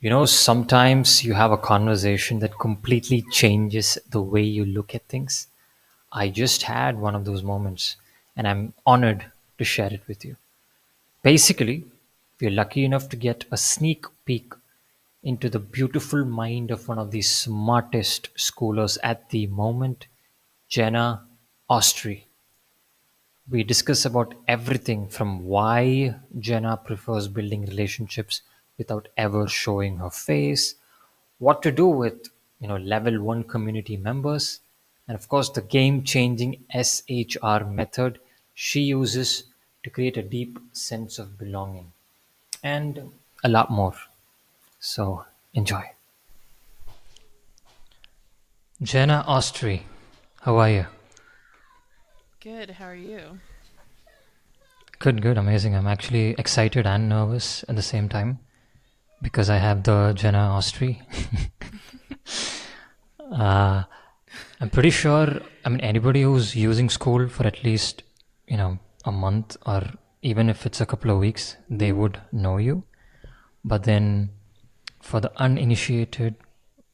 Sometimes you have a conversation that completely changes the way you look at things. I just had one of those moments, and I'm honored to share it with you. Basically, we're lucky enough to get a sneak peek into the beautiful mind of one of the smartest schoolers at the moment, Jenna Ostrye. We discuss about everything from why Jenna prefers building relationships without ever showing her face, what to do with level 1 community members, and of course the game-changing SHR method she uses to create a deep sense of belonging, and a lot more. So enjoy. Jenna Ostrye, how are you? Good. How are you? Good, good, amazing. I'm actually excited and nervous at the same time because I have the Jenna Ostrye. uh, I'm pretty sure, anybody who's using Skool for at least, a month or even if it's a couple of weeks, they would know you. But then for the uninitiated,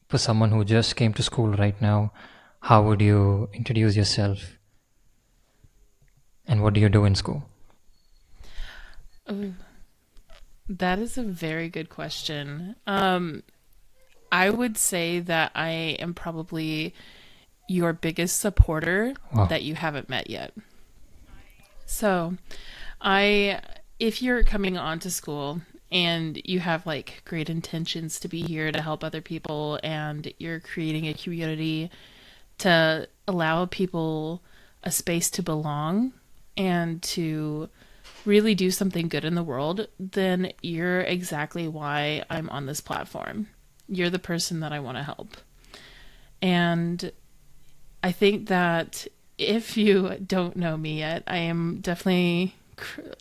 for someone who just came to Skool right now, how would you introduce yourself and what do you do in Skool? Oh, that is a very good question. I would say that I am probably your biggest supporter Wow. that you haven't met yet. So, I, if you're coming on to Skool and you have like great intentions to be here to help other people and you're creating a community to allow people a space to belong and to really do something good in the world, then you're exactly why I'm on this platform. You're the person that I want to help. And I think that if you don't know me yet, I am definitely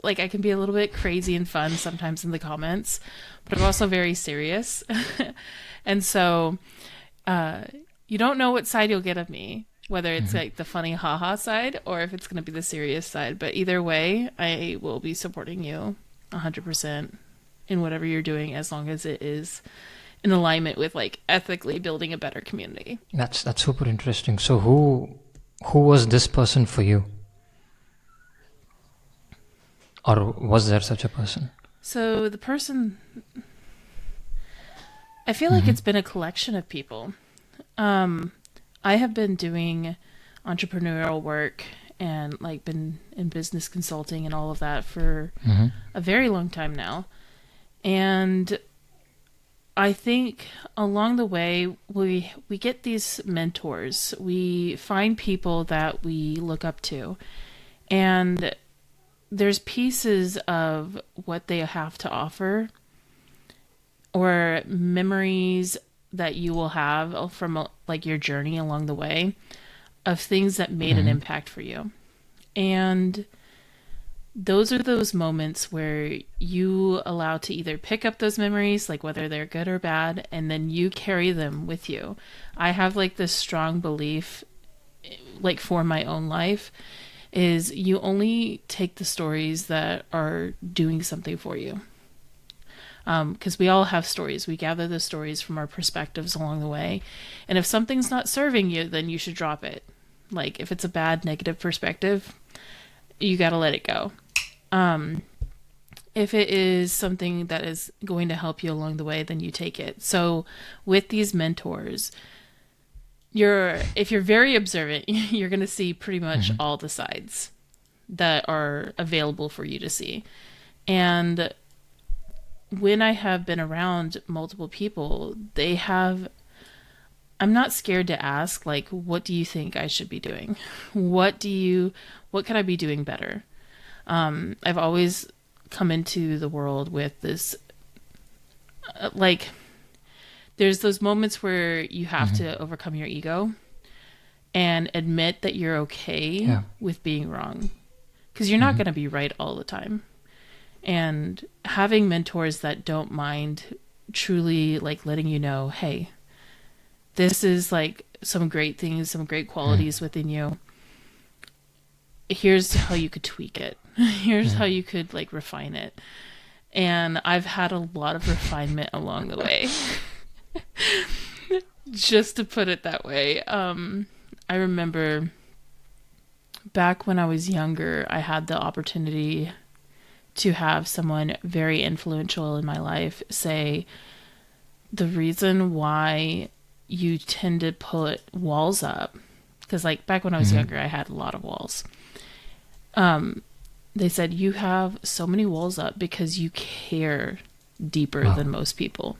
like I can be a little bit crazy and fun sometimes in the comments, but I'm also very serious. And so uh, you don't know what side you'll get of me, whether it's Mhm. like the funny haha side or if it's going to be the serious side. But either way, I will be supporting you 100% in whatever you're doing as long as it is in alignment with like ethically building a better community. That's super interesting. So who was this person for you, or was there such a person? So the person, I feel like Hmm. it's been a collection of people. Um, I have been doing entrepreneurial work and like been in business consulting and all of that for Hmm. a very long time now. And I think along the way we get these mentors. We find people that we look up to. And there's pieces of what they have to offer or memories that you will have from like your journey along the way of things that made an Hmm. impact for you. And those are those moments where you allow to either pick up those memories, like whether they're good or bad, and then you carry them with you. I have like this strong belief, like for my own life, is you only take the stories that are doing something for you. Because we all have stories. We gather the stories from our perspectives along the way. And if something's not serving you, then you should drop it. Like if it's a bad negative perspective, you got to let it go. Um, if it is something that is going to help you along the way, then you take it. So with these mentors, you're if you're very observant, you're going to see pretty much Hmm. all the sides that are available for you to see. And when I have been around multiple people, they have I'm not scared to ask like what do you think I should be doing? What could I be doing better? I've always come into the world with this like there's those moments where you have Hmm. to overcome your ego and admit that you're okay Yeah. with being wrong because you're not Hmm. going to be right all the time. And having mentors that don't mind truly like letting you know, hey, this is like some great things, some great Hmm. qualities within you. Here's how you could tweak it. Here's how Hmm. you could like refine it. And I've had a lot of refinement along the way, just to put it that way. I remember back when I was younger, I had the opportunity to have someone very influential in my life say, the reason why you tend to put walls up, because like back when I was Mm-hmm. younger, I had a lot of walls. They said, you have so many walls up because you care deeper Wow. than most people.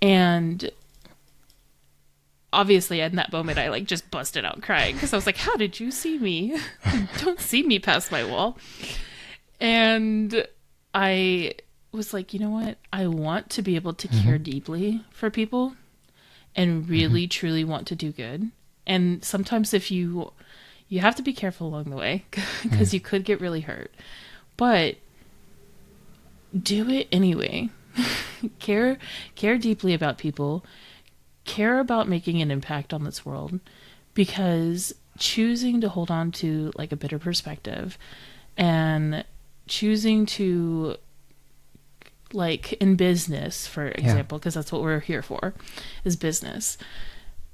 And obviously in that moment I like just busted out crying because I was like, how did you see me? You don't see me past my wall. And I was like, you know what? I want to be able to Mm-hmm. care deeply for people and Mm-hmm. really truly want to do good. And sometimes if you have to be careful along the way Mm-hmm. because you could get really hurt. But do it anyway. care care deeply about people. Care about making an impact on this world, because choosing to hold on to like a bitter perspective and choosing to, like in business for Yeah. example, because that's what we're here for, is business,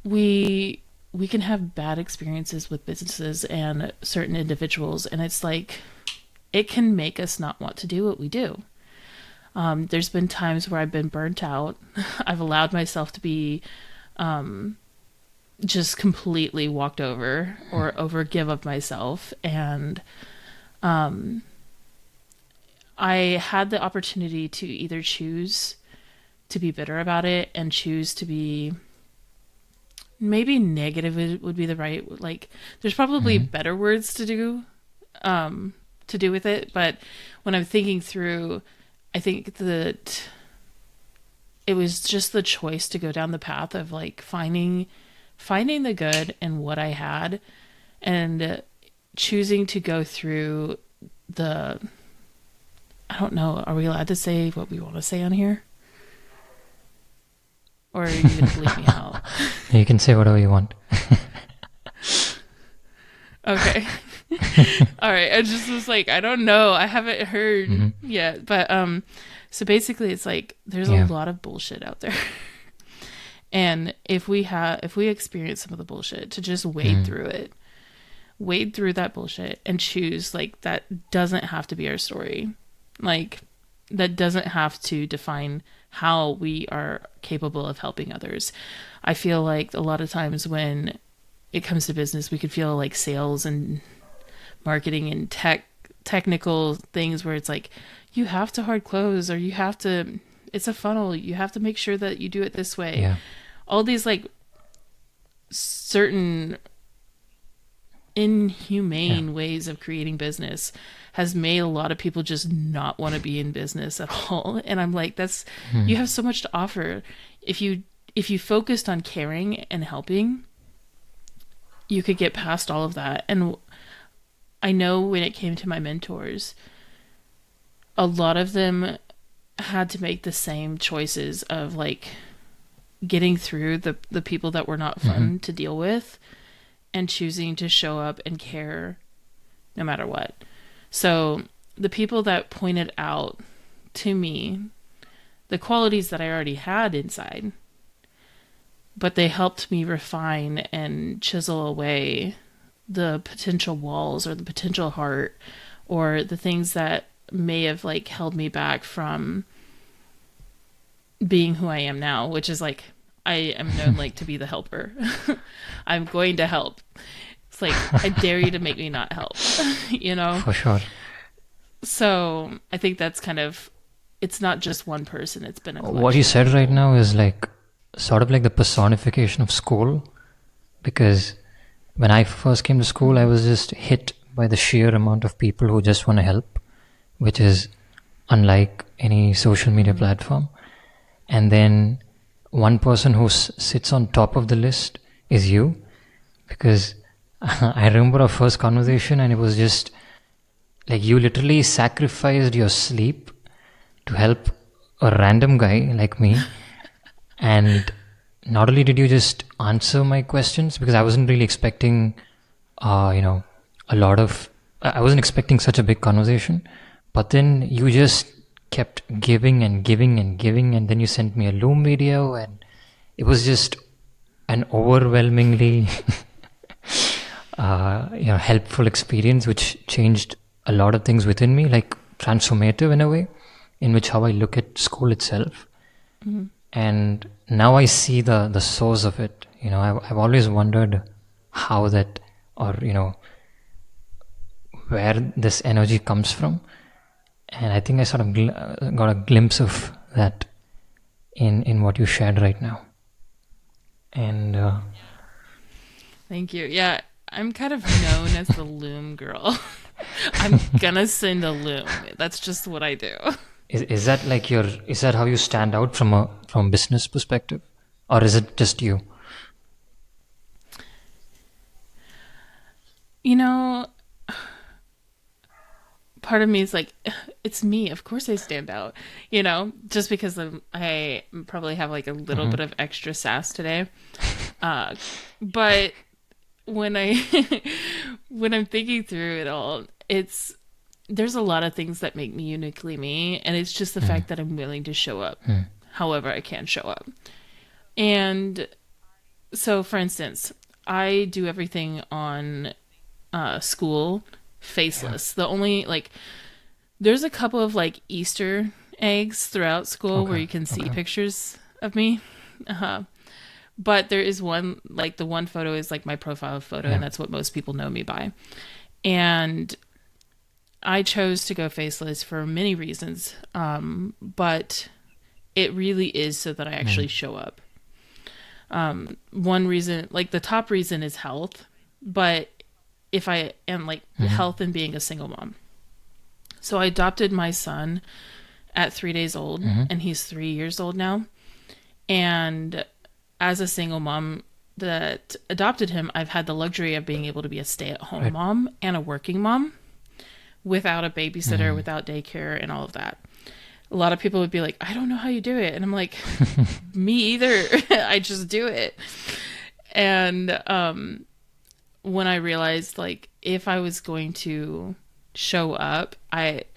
we can have bad experiences with businesses and certain individuals, and it's like it can make us not want to do what we do. There's been times where I've been burnt out. I've allowed myself to be just completely walked over or over give of myself, and I had the opportunity to either choose to be bitter about it and choose to be, maybe negative would be the right, like there's probably Mm-hmm. better words to do with it, but when I'm thinking through, I think that it was just the choice to go down the path of like finding the good in what I had, and choosing to go through the, I don't know, are we allowed to say what we want to say on here? Or are you going to bleep me out? You can say whatever you want. Okay. All right. I just was like, I don't know. I haven't heard Mm-hmm. yet. But so basically it's like there's a Yeah. lot of bullshit out there. And if we experience some of the bullshit, to just wade Mm-hmm. through it. Wade through that bullshit and choose, like, that doesn't have to be our story. Like, that doesn't have to define how we are capable of helping others. I feel like a lot of times when it comes to business, we could feel like sales and marketing and technical things where it's like you have to hard close, or you have to, it's a funnel, you have to make sure that you do it this way. Yeah. All these like certain Yeah. inhumane ways of creating business has made a lot of people just not want to be in business at all. And I'm like, that's, Mm-hmm. you have so much to offer. If you focused on caring and helping, you could get past all of that. And I know when it came to my mentors, a lot of them had to make the same choices of like getting through the people that were not Mm-hmm. fun to deal with, and choosing to show up and care no matter what. So the people that pointed out to me the qualities that I already had inside, but they helped me refine and chisel away the potential walls or the potential heart or the things that may have like held me back from being who I am now, which is like I am known like to be the helper. I'm going to help. It's like I dare you to make me not help, you know? For sure. So I think that's kind of, it's not just one person, it's been a What you collection of said right people. now is like sort of like the personification of school, because when I first came to school, I was just hit by the sheer amount of people who just want to help, which is unlike any social media platform. And then one person who sits on top of the list is you, because I remember our first conversation and it was just like you literally sacrificed your sleep to help a random guy like me. And not only did you just answer my questions, because I wasn't really expecting, you know, a lot of, I wasn't expecting such a big conversation, but then you just kept giving and giving and giving, and then you sent me a Loom video, and it was just an overwhelmingly helpful experience, which changed a lot of things within me, like transformative in a way, in which how I look at school itself. And now I see the source of it. I've always wondered how that, or where this energy comes from, and I think I sort of got a glimpse of that in what you shared right now. And Thank you. Yeah, I'm kind of known as the loom girl. I'm gonna send a loom. That's just what I do. is that like is that how you stand out from business perspective, or is it just you? You know, part of me is like, it's me. Of course I stand out. Just because I probably have like a little bit of extra sass today. But when I when I'm thinking through it all, there's a lot of things that make me uniquely me, and it's just the fact that I'm willing to show up however I can show up. And so, for instance, I do everything on Skool Faceless. The only like there's a couple of like Easter eggs throughout Skool where Okay. you can see Okay. pictures of me. But there is one, like the one photo is like my profile photo, Yeah. and that's what most people know me by. And I chose to go faceless for many reasons, but it really is so that I actually show up. One reason, like the top reason, is health, but if I am like health and being a single mom. So I adopted my son at 3 days old, and he's 3 years old now. And as a single mom that adopted him, I've had the luxury of being able to be a stay-at-home Right. mom and a working mom without a babysitter, without daycare, and all of that. A lot of people would be like, I don't know how you do it. And I'm like, me either. I just do it. And when I realized, like, if I was going to show up,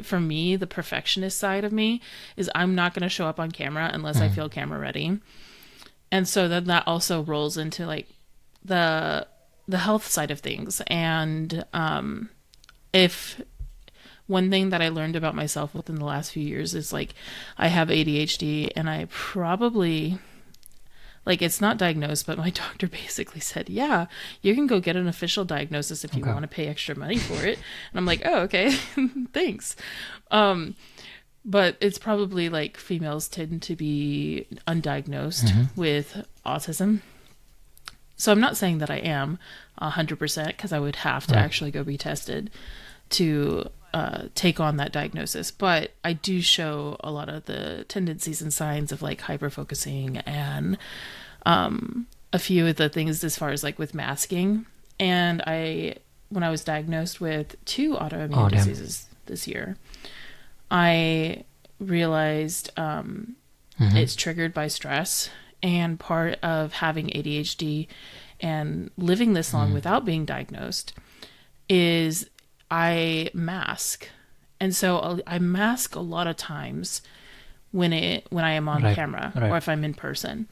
for me, the perfectionist side of me is I'm not going to show up on camera unless I feel camera ready. And so then that also rolls into like the health side of things. And if one thing that I learned about myself within the last few years is like I have ADHD, and I probably, like, it's not diagnosed, but my doctor basically said, yeah, you can go get an official diagnosis if you Okay. want to pay extra money for it. And I'm like, oh, okay, thanks. But it's probably like females tend to be undiagnosed with autism. So I'm not saying that I am 100%, because I would have to Right. actually go be tested to take on that diagnosis. But I do show a lot of the tendencies and signs of like hyper focusing, and a few of the things as far as like with masking. And when I was diagnosed with 2 autoimmune Oh, damn. diseases this year, I realized it's triggered by stress. And part of having ADHD and living this long without being diagnosed is I mask. And so I mask a lot of times when I am on Right. camera Right. or if I'm in person.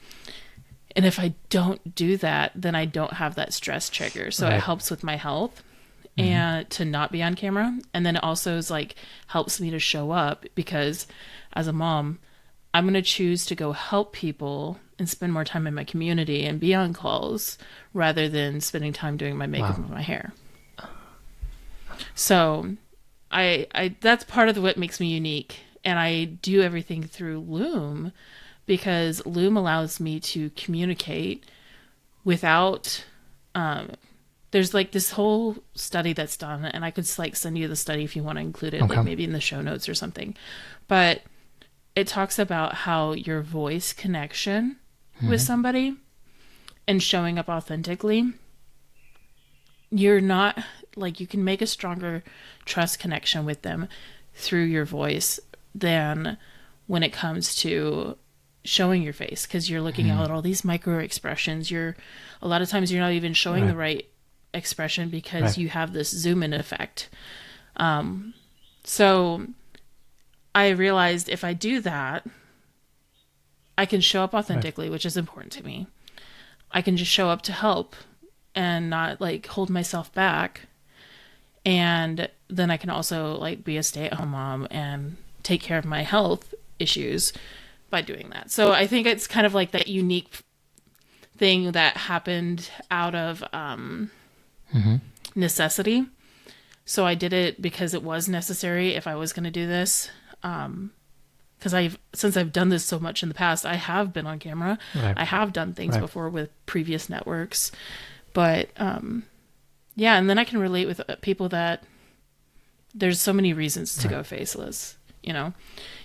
And if I don't do that, then I don't have that stress trigger. So it Right. helps with my health and to not be on camera. And then it also is like helps me to show up, because as a mom, I'm going to choose to go help people and spend more time in my community and be on calls rather than spending time doing my makeup Wow. and my hair. So I that's part of what makes me unique. And I do everything through Loom, because Loom allows me to communicate without there's like this whole study that's done, and I could like send you the study if you want to include it, Okay. like maybe in the show notes or something. But it talks about how your voice connection with somebody and showing up authentically, you're not like, you can make a stronger trust connection with them through your voice than when it comes to showing your face, because you're looking at all these micro expressions. A lot of times you're not even showing the right expression because Right. you have this zoom in effect. So I realized if I do that, I can show up Right. authentically, which is important to me. I can just show up to help and not like hold myself back. And then I can also like be a stay-at-home mom and take care of my health issues by doing that. So I think it's kind of like that unique thing that happened out of Mm-hmm. necessity. So I did it because it was necessary if I was going to do this. Because since I've done this so much in the past, I have been on camera. Right. I have done things Right. before with previous networks, but yeah, and then I can relate with people that there's so many reasons to Right. go faceless. You know,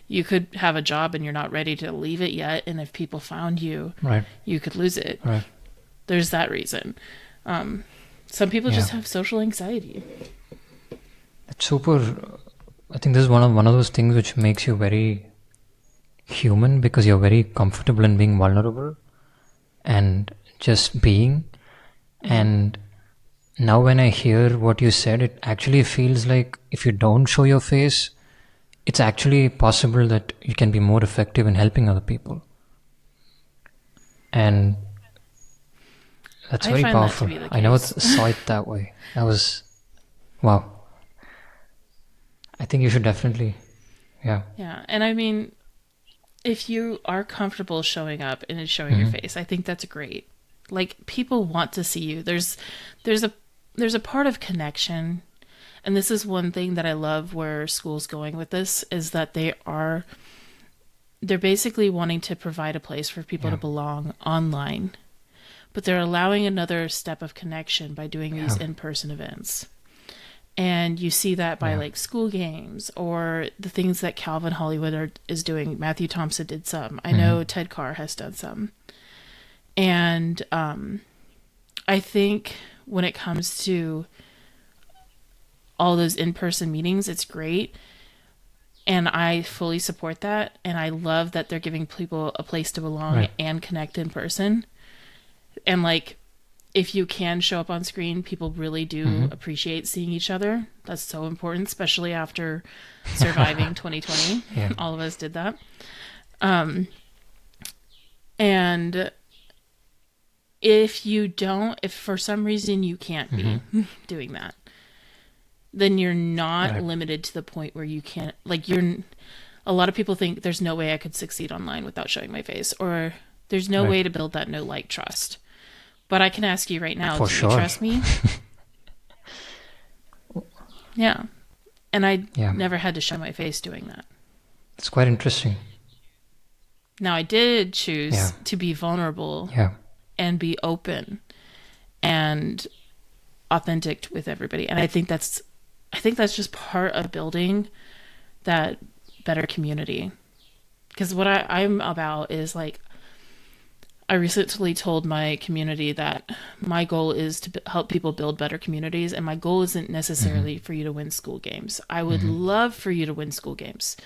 you could have a job and you're not ready to leave it yet, and if people found you, Right. you could lose it. Right. There's that reason. Some people Yeah. just have social anxiety. It's super. I think this is one of those things which makes you very human because you're very comfortable in being vulnerable and just being. And now when I hear what you said, it actually feels like if you don't show your face, it's actually possible that you can be more effective in helping other people. And that's I very find that to powerful. be the I never case. saw it that way. That was, wow. I think you should definitely, yeah. Yeah, and I mean, if you are comfortable showing up and showing your Hmm. face, I think that's great. Like people want to see you. There's a there's a part of connection, and this is one thing that I love where Skool's going with this is that they're basically wanting to provide a place for people to Yeah. belong online, but they're allowing another step of connection by doing these Yeah. in-person events. And you see that by Yeah. like school games or the things that Calvin Hollywood is doing. Matthew Thompson did some. I Hmm. know Ted Carr has done some. And I think when it comes to all those in-person meetings, it's great. And I fully support that. And I love that they're giving people a place to belong Right. and connect in person. And like, if you can show up on screen, people really Hmm. do appreciate seeing each other. That's so important, especially after surviving 2020. Yeah. All of us did that. And if for some reason you can't Hmm. be doing that, then you're not Right. limited to the point where you can't, like, a lot of people think there's no way I could succeed online without showing my face, or there's no Right. way to build that no like trust. But I can ask you right now, For do you sure. trust me? Yeah. And I Yeah. never had to show my face doing that. It's quite interesting. Now, I did Yeah. choose to be vulnerable Yeah. and be open and authentic with everybody. And I think that's just part of building that better community. Because what I'm about is like, I recently told my community that my goal is to help people build better communities, and my goal isn't Hmm. necessarily for you to win school games. I would Hmm. love for you to win school games,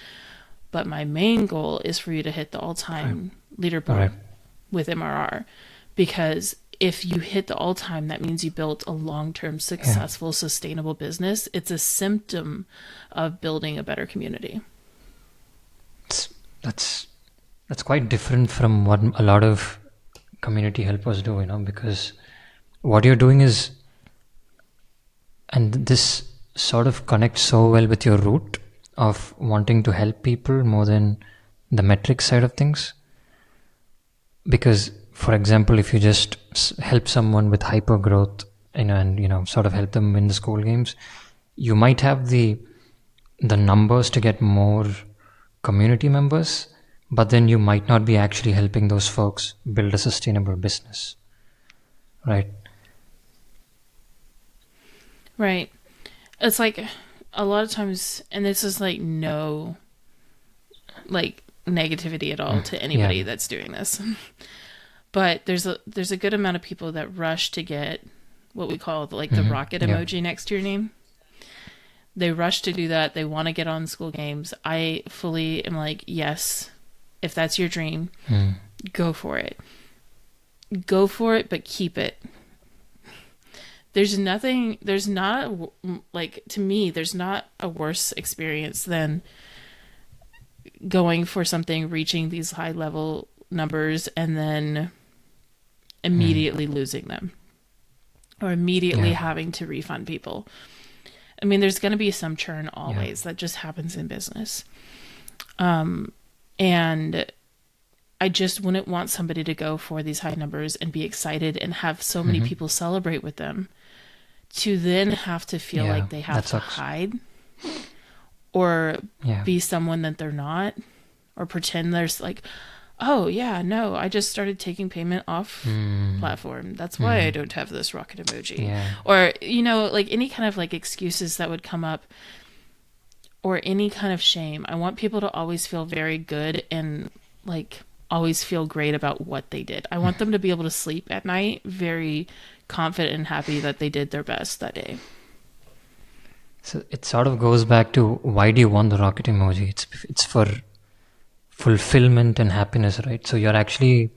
but my main goal is for you to hit the Right. all-time Right. leaderboard with MRR, because if you hit the all-time, that means you built a long-term, Yeah. successful, sustainable business. It's a symptom of building a better community. It's, that's quite different from what a lot of community helpers do, because what you're doing is, and this sort of connects so well with your root of wanting to help people more than the metric side of things. Because, for example, if you just help someone with hyper growth, and sort of help them win the school games, you might have the numbers to get more community members, but then you might not be actually helping those folks build a sustainable business, right? Right. It's like a lot of times, and this is like no like negativity at all to Yeah. anybody that's doing this. But there's a good amount of people that rush to get what we call like the rocket Yeah. emoji next to your name. They rush to do that. They want to get on school games. I fully am like, yes, if that's your dream, Mm. go for it. Go for it, but keep it. There's not like, to me, there's not a worse experience than going for something, reaching these high level numbers, and then Mm. immediately losing them or immediately Yeah. having to refund people. I mean, there's going to be some churn Yeah. always. That just happens in business. And I just wouldn't want somebody to go for these high numbers and be excited and have so many Hmm. people celebrate with them to then have to feel Yeah. like they That have to sucks. hide or Yeah. be someone that they're not or pretend there's like, oh yeah, no, I just started taking payment off Mm. platform. That's why I Mm. don't have this rocket emoji. Yeah. Or, like any kind of like excuses that would come up or any kind of shame. I want people to always feel very good and like always feel great about what they did. I want them to be able to sleep at night very confident and happy that they did their best that day. So it sort of goes back to why do you want the rocket emoji? It's for fulfillment and happiness, right? So you're actually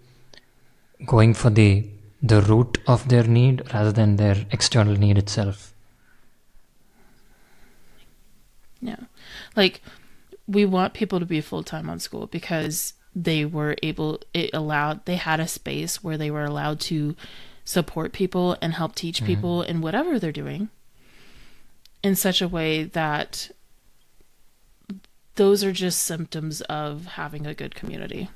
going for the root of their need rather than their external need itself. Yeah. Like we want people to be full time on Skool because they had a space where they were allowed to support people and help teach Mm. people in whatever they're doing in such a way that those are just symptoms of having a good community.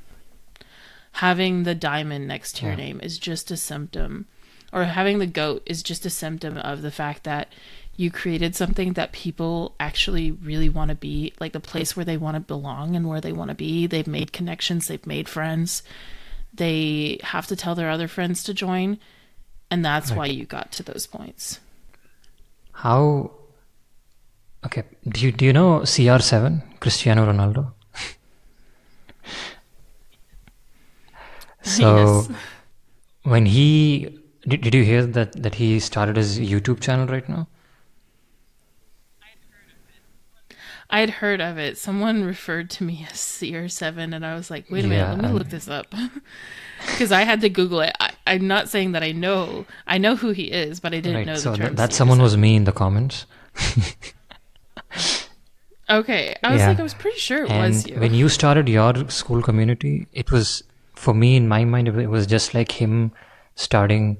Having the diamond next to your Yeah. name is just a symptom, or having the goat is just a symptom of the fact that you created something that people actually really want to be, like the place where they want to belong and where they want to be. They've made connections, they've made friends. They have to tell their other friends to join, and that's why Right. you got to those points. How? Okay. Do you know CR7, Cristiano Ronaldo? Yes. So when he did you hear that he started his YouTube channel right now? I had heard of it. Someone referred to me as CR7, and I was like, wait a minute, Yeah. let me look this up. Because I had to Google it. I'm not saying that I know who he is, but I didn't Right. know the So term that someone was CR7. me in the comments. Okay, I Yeah. was pretty sure it was And you. when you started your Skool community, it was, for me, in my mind, it was just like him starting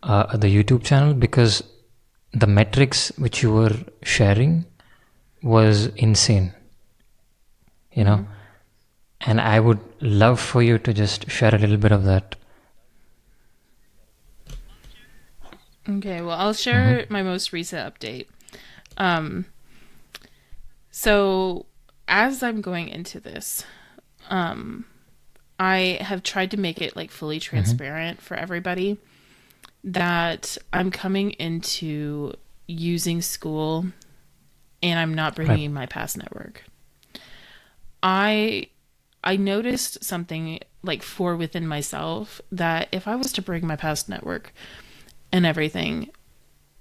the YouTube channel, because the metrics which you were sharing was insane, you know. Hmm. And I would love for you to just share a little bit of that. Okay, well, I'll Hmm. share my most recent update. Um, so as I'm going into this, um, I have tried to make it like fully Hmm. transparent for everybody that I'm coming into using Skool and I'm not Right. bringing in my past network. I I noticed something like for within myself that if I was to bring my past network and everything,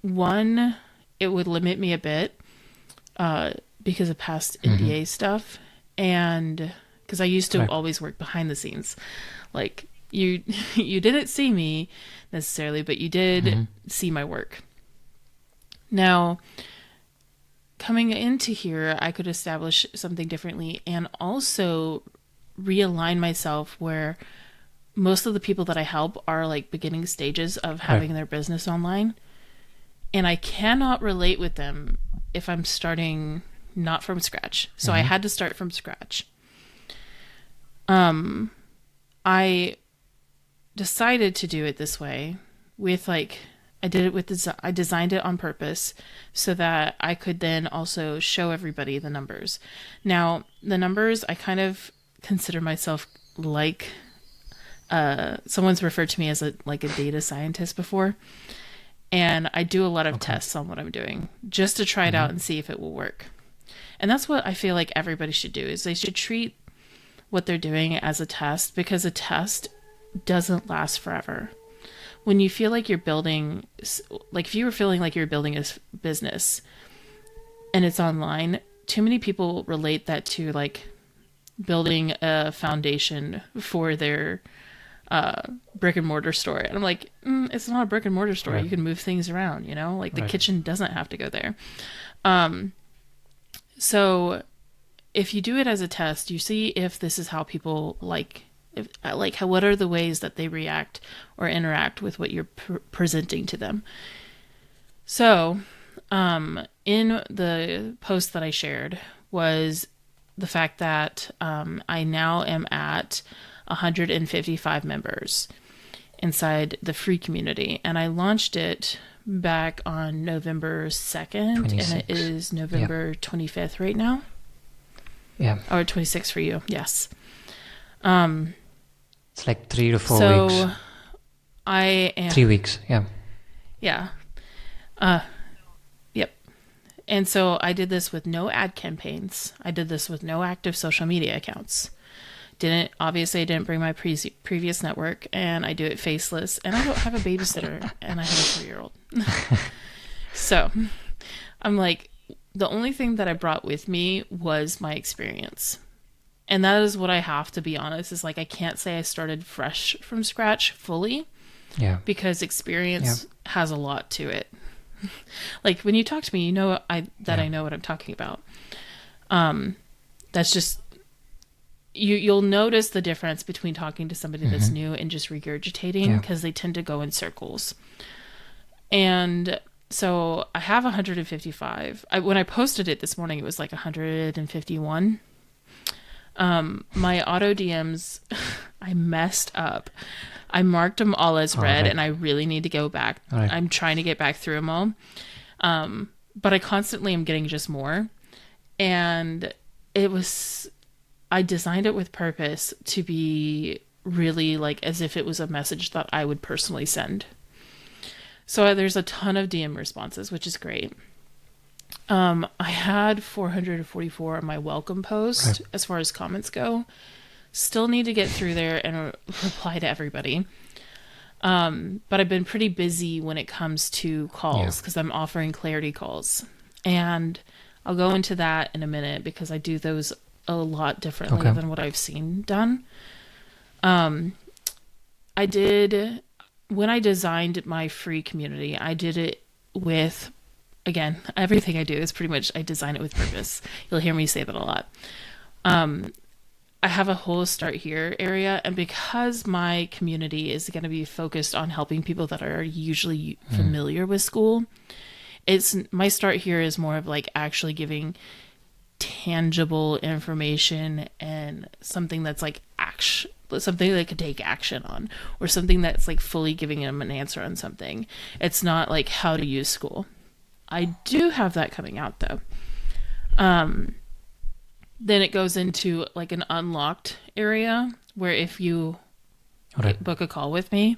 one, it would limit me a bit because of past Hmm. NDA stuff, and because I used to Right. always work behind the scenes, like you you didn't see me necessarily, but you did Hmm. see my work. Now, coming into here, I could establish something differently and also realign myself where most of the people that I help are like beginning stages of Right. having their business online. And I cannot relate with them if I'm starting not from scratch. So I Hmm. had to start from scratch. Um, I decided to do it this way with like I did it with I designed it on purpose so that I could then also show everybody the numbers. Now, the numbers I kind of consider myself like someone's referred to me as a data scientist before, and I do a lot of Okay. tests on what I'm doing just to try it Hmm. out and see if it will work. And that's what I feel like everybody should do is they should treat what they're doing as a test because a test doesn't last forever. When you feel like you're building, like if you were feeling like you're building a business and it's online, too many people relate that to like building a foundation for their brick and mortar store. And I'm like, it's not a brick and mortar store. Right. You can move things around, like the Right. kitchen doesn't have to go there. Um, so if you do it as a test, you see if this is how people what are the ways that they react or interact with what you're presenting to them. So, in the post that I shared was the fact that I now am at 155 members inside the free community, and I launched it back on November 2nd, 26. and it is November 25th right now. Yeah. Or 26 for you, yes. It's like 3 to 4 weeks. So I am 3 weeks, yeah. Yeah. Yep. And so I did this with no ad campaigns. I did this with no active social media accounts. Obviously I didn't bring my previous network, and I do it faceless, and I don't have a babysitter, and I have a 3-year-old. So I'm like, the only thing that I brought with me was my experience. And that is what I have to be honest, is like, I can't say I started fresh from scratch fully. Yeah. Because experience has a lot to it. Like when you talk to me, you know I know what I'm talking about. That's just you'll notice the difference between talking to somebody that's new and just regurgitating, because they tend to go in circles. And so I have 155. When I posted it this morning, it was like 151. My auto DMs, I messed up. I marked them all as read, and I really need to go back. Right. I'm trying to get back through them all. But I constantly am getting just more. And I designed it with purpose to be really like as if it was a message that I would personally send. So there's a ton of DM responses, which is great. I had 444 on my welcome post as far as comments go. Still need to get through there and reply to everybody. But I've been pretty busy when it comes to calls, because I'm offering clarity calls. And I'll go into that in a minute, because I do those a lot differently than what I've seen done. When I designed my free community, I did it with, again, everything I do is pretty much, I design it with purpose. You'll hear me say that a lot. I have a whole start here area, and because my community is going to be focused on helping people that are usually familiar with Skool, my start here is more of like actually giving tangible information and something that's like something they could take action on, or something that's like fully giving them an answer on something. It's not like how to use Skool. I do have that coming out though. Then it goes into like an unlocked area where if you book a call with me,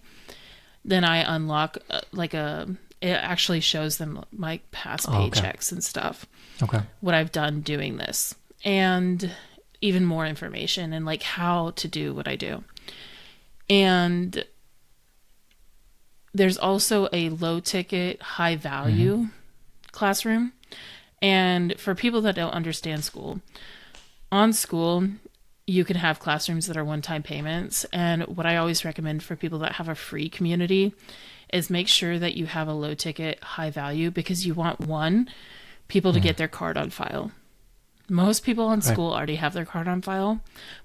then I unlock it actually shows them my past paychecks and stuff. Okay. What I've done doing this, and even more information and like how to do what I do. And there's also a low ticket, high value classroom. And for people that don't understand Skool, on Skool, you can have classrooms that are one-time payments. And what I always recommend for people that have a free community is make sure that you have a low ticket, high value, because you want people to get their card on file. Most people on Skool already have their card on file,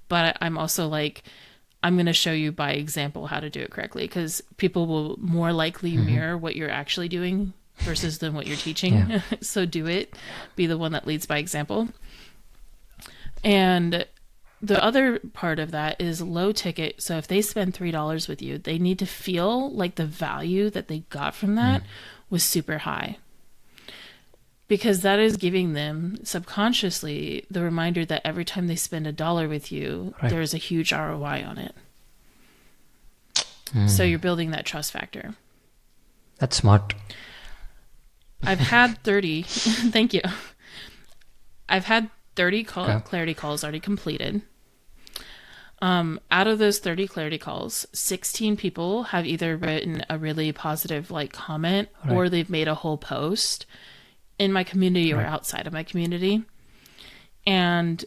but I'm also like, I'm going to show you by example how to do it correctly, because people will more likely mirror what you're actually doing versus than what you're teaching. So do it. Be the one that leads by example. And the other part of that is low ticket. So if they spend $3 with you, they need to feel like the value that they got from that was super high. Because that is giving them subconsciously the reminder that every time they spend $1 with you, there's a huge ROI on it. So you're building that trust factor. That's smart. I've had 30. Thank you. I've had 30 clarity calls already completed. Out of those 30 clarity calls, 16 people have either written a really positive comment or they've made a whole post in my community or outside of my community. And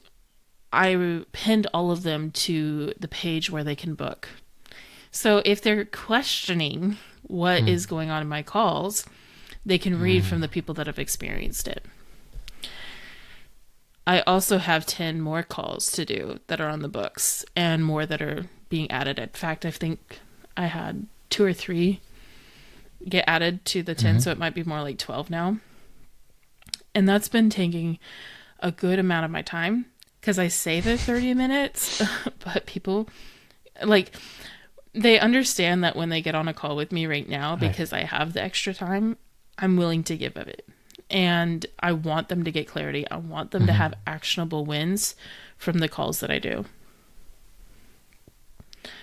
I pinned all of them to the page where they can book. So if they're questioning what is going on in my calls, they can read from the people that have experienced it. I also have 10 more calls to do that are on the books and more that are being added. In fact, I think I had 2 or 3 get added to the 10, so it might be more like 12 now. And that's been taking a good amount of my time because I say they're 30 minutes, but people like they understand that when they get on a call with me right now, because I have the extra time, I'm willing to give of it. And I want them to get clarity. I want them to have actionable wins from the calls that I do.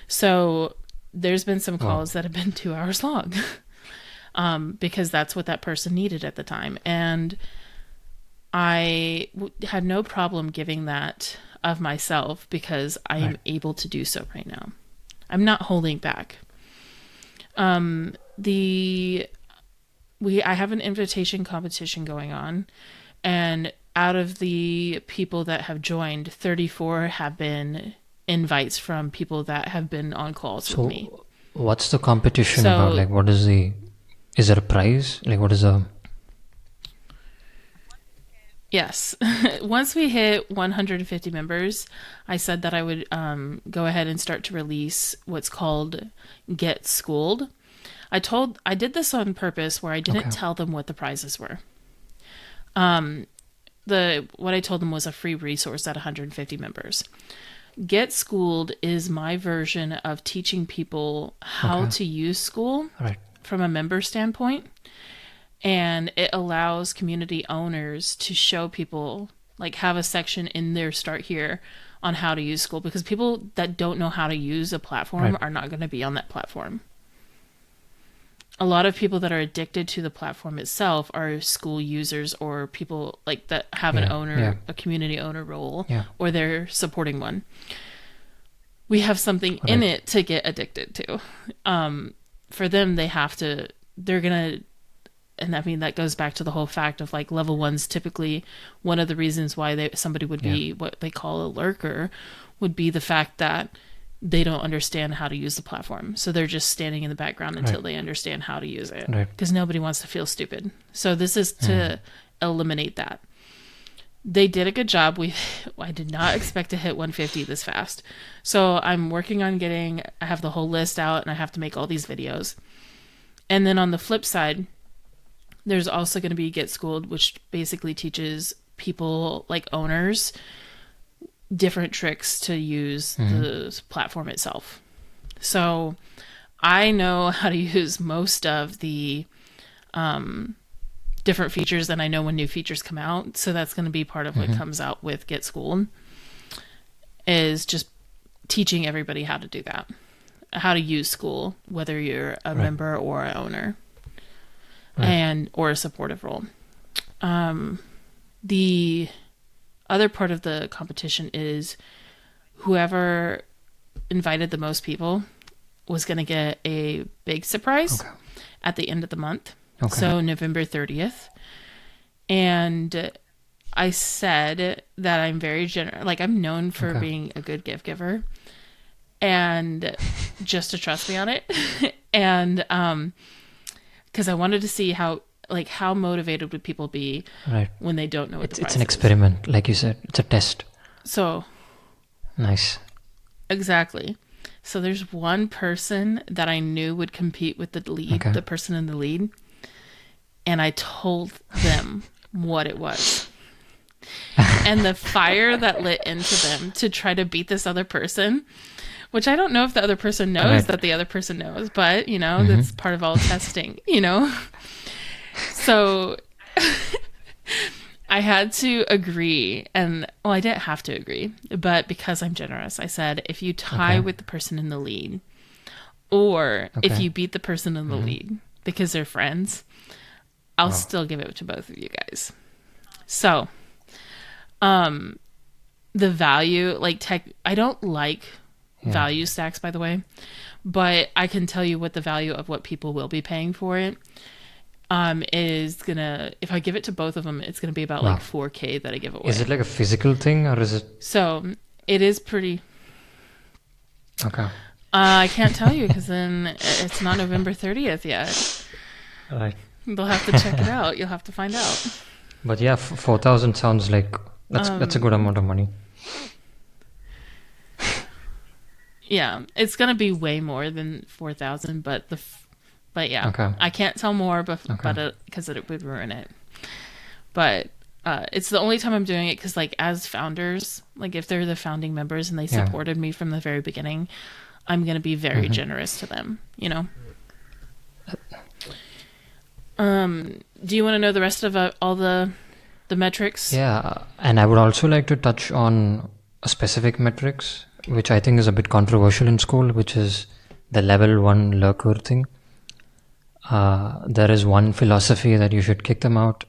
So there's been some calls that have been 2 hours long because that's what that person needed at the time. And I had no problem giving that of myself because I am able to do so right now. I'm not holding back. I have an invitation competition going on, and out of the people that have joined, 34 have been invites from people that have been on calls with me. What's the competition about? Like, what is is there a prize? Like, what is the... Yes. Once we hit 150 members, I said that I would go ahead and start to release what's called Get Schooled. I did this on purpose where I didn't tell them what the prizes were. What I told them was a free resource at 150 members. Get Schooled is my version of teaching people how to use Skool from a member standpoint. And it allows community owners to show people, like have a section in their Start Here on how to use Skool, because people that don't know how to use a platform are not going to be on that platform. A lot of people that are addicted to the platform itself are Skool users or people like that have an owner, a community owner role, or they're supporting one. We have something in it to get addicted to. For them, they're going to, and I mean, that goes back to the whole fact of like level ones. Typically, one of the reasons why somebody would be what they call a lurker would be the fact that they don't understand how to use the platform. So they're just standing in the background until they understand how to use it, because nobody wants to feel stupid. So this is to eliminate that. They did a good job. I did not expect to hit 150 this fast. So I'm working on I have the whole list out and I have to make all these videos. And then on the flip side, there's also going to be Get Schooled, which basically teaches people like owners different tricks to use the platform itself. So I know how to use most of the different features, and I know when new features come out. So that's going to be part of what comes out with Get Schooled, is just teaching everybody how to do that, how to use Skool, whether you're a member or an owner. Or a supportive role. The other part of the competition is whoever invited the most people was going to get a big surprise at the end of the month. So November 30th. And I said that I'm very generous. Like, I'm known for being a good gift giver, and just to trust me on it. And, because I wanted to see how motivated would people be when they don't know what the price is. It's an experiment, like you said. It's a test. So nice. Exactly. So there's one person that I knew would compete with the lead, the person in the lead, and I told them what it was. And the fire that lit into them to try to beat this other person, which I don't know if the other person knows that the other person knows, but, that's part of all testing, So I had to agree, and, I didn't have to agree, but because I'm generous, I said, if you tie with the person in the lead, or if you beat the person in the lead because they're friends, I'll still give it to both of you guys. So, the value, I don't like value stacks, by the way, but I can tell you what the value of what people will be paying for it is gonna, if I give it to both of them, it's gonna be about like $4,000 that I give away. Is it like a physical thing, or is it? So it is pretty. I can't tell you because then it's not November 30th yet. They'll have to check it out. You'll have to find out. But yeah, 4,000 sounds like That's a good amount of money. Yeah, it's gonna be way more than 4,000, but yeah, Okay. I can't tell more, Okay. because it would ruin it. But it's the only time I'm doing it because, like, as founders, like if they're the founding members and they Yeah. supported me from the very beginning, I'm gonna be very generous to them. You know. Do you want to know the rest of all the metrics? Yeah, and I would also like to touch on a specific metrics, which I think is a bit controversial in Skool, which is the level one lurker thing. There is one philosophy that you should kick them out.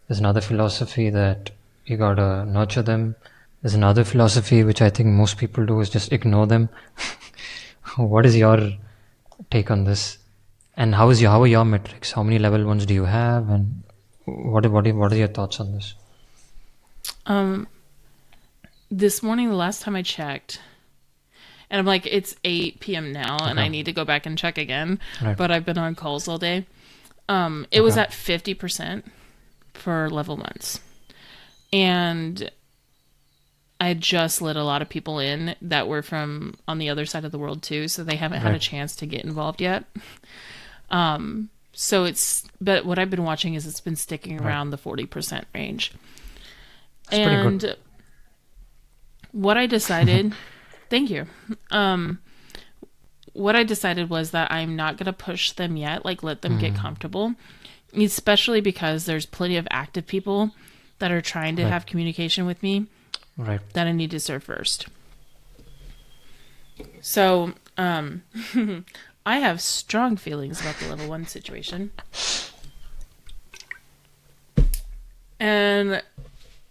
There's another philosophy that you gotta nurture them. There's another philosophy which I think most people do is just ignore them. What is your take on this? And how are your metrics? How many level ones do you have? And what are your thoughts on this? This morning, the last time I checked, and I'm like, it's 8 p.m. now, and I need to go back and check again. Right. But I've been on calls all day. It was Okay. at 50% for level ones. And I just let a lot of people in that were from on the other side of the world too, so they haven't had a Right. chance to get involved yet. But what I've been watching is it's been sticking Right. around the 40% range. That's pretty good. And what I decided, thank you. What I decided was that I'm not going to push them yet, like let them get comfortable, especially because there's plenty of active people that are trying to Right. have communication with me Right. that I need to serve first. So, I have strong feelings about the level 1 situation. And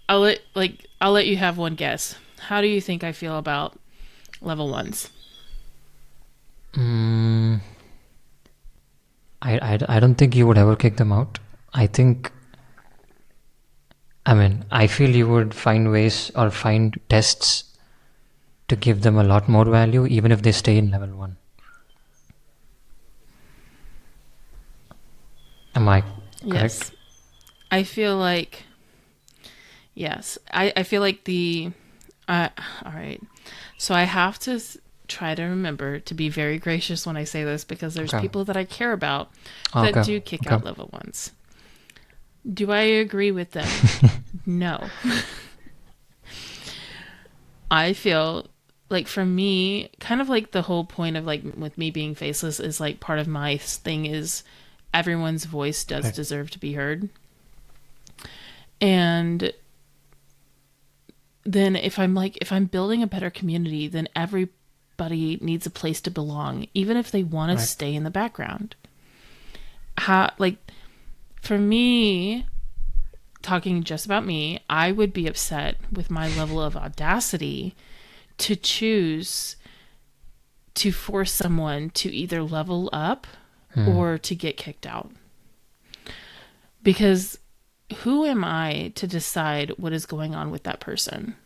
I'll let you have one guess. How do you think I feel about level 1s? I don't think you would ever kick them out. I feel you would find ways or find tests to give them a lot more value, even if they stay in level 1. Am I correct? Yes. I feel like yes. I feel like all right. So I have to try to remember to be very gracious when I say this because there's Okay. people that I care about Oh, that okay. do kick Okay. out level 1s. Do I agree with them? No. I feel like for me, kind of like the whole point of like with me being faceless is like part of my thing is everyone's voice does Right. deserve to be heard. And then if I'm building a better community, then everybody needs a place to belong, even if they want Right. to stay in the background. For me, talking just about me, I would be upset with my level of audacity to choose to force someone to either level up or to get kicked out. Because who am I to decide what is going on with that person?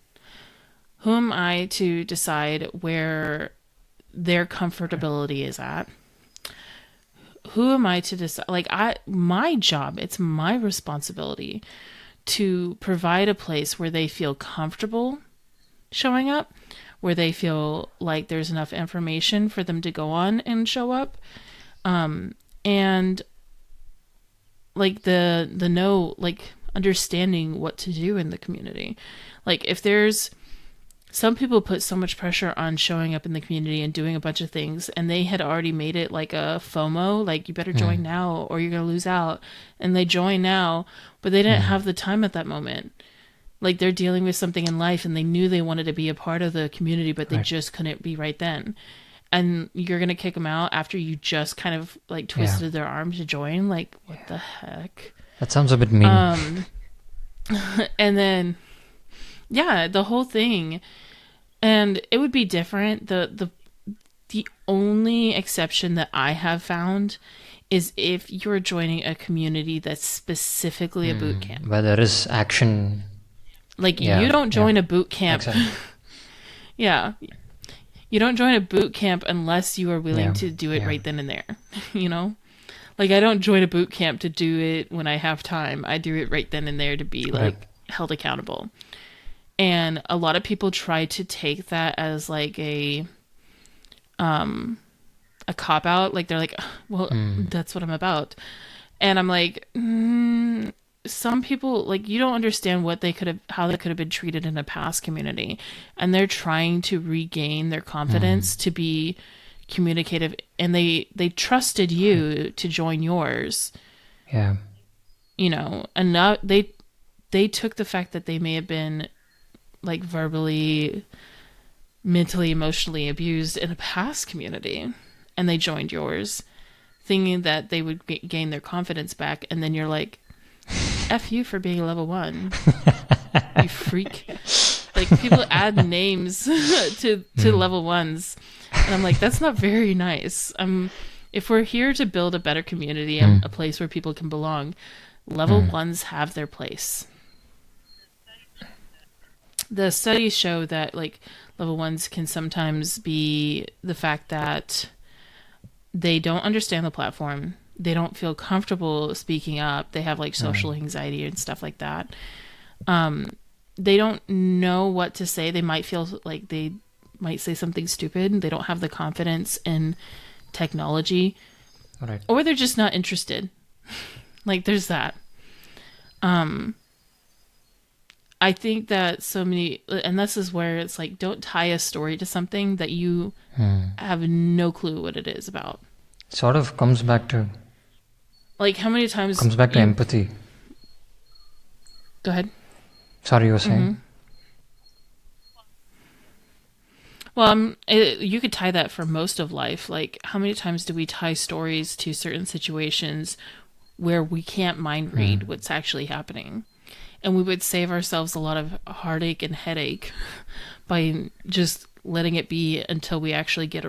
Who am I to decide where their comfortability is at? Who am I to decide? My job, it's my responsibility to provide a place where they feel comfortable showing up, where they feel like there's enough information for them to go on and show up. And like understanding what to do in the community. Like if there's some people put so much pressure on showing up in the community and doing a bunch of things, and they had already made it like a FOMO, like you better join now or you're going to lose out. And they join now, but they didn't have the time at that moment. Like they're dealing with something in life and they knew they wanted to be a part of the community, but they Right. just couldn't be right then. And you're going to kick them out after you just kind of like twisted their arm to join. Like, what the heck? That sounds a bit mean. And then, yeah, the whole thing. And it would be different. The only exception that I have found is if you're joining a community that's specifically a boot camp. Where there is action. Like Yeah, you don't join yeah. a boot camp. Exactly. Yeah. You don't join a boot camp unless you are willing Yeah, to do it yeah. right then and there. You know? Like I don't join a boot camp to do it when I have time. I do it right then and there to be like Right. held accountable. And a lot of people try to take that as like a cop out. Like they're like, well, Mm. that's what I'm about. And I'm like, some people like you don't understand what they could have, how they could have been treated in a past community, and they're trying to regain their Mm. confidence to be communicative, and they trusted Right. you to join yours, Yeah. and now they took the fact that they may have been like verbally, mentally, emotionally abused in a past community, and they joined yours thinking that they would gain their confidence back, and then you're like, F you for being level 1, you freak. Like people add names to Mm. level 1s, and I'm like, that's not very nice. If we're here to build a better community and Mm. a place where people can belong, level Mm. 1s have their place. The studies show that like level 1s can sometimes be the fact that they don't understand the platform, they don't feel comfortable speaking up, they have like Mm. social anxiety and stuff like that. They don't know what to say. They might feel like they might say something stupid. They don't have the confidence in technology, Right. or they're just not interested. Like there's that. I think that so many, and this is where it's like, don't tie a story to something that you Mm. have no clue what it is about. Sort of Like how many times comes back to you empathy. go ahead. Sorry, you were saying. Well, you could tie that for most of life. Like, how many times do we tie stories to certain situations where we can't mind Mm. read what's actually happening? And we would save ourselves a lot of heartache and headache by just letting it be until we actually get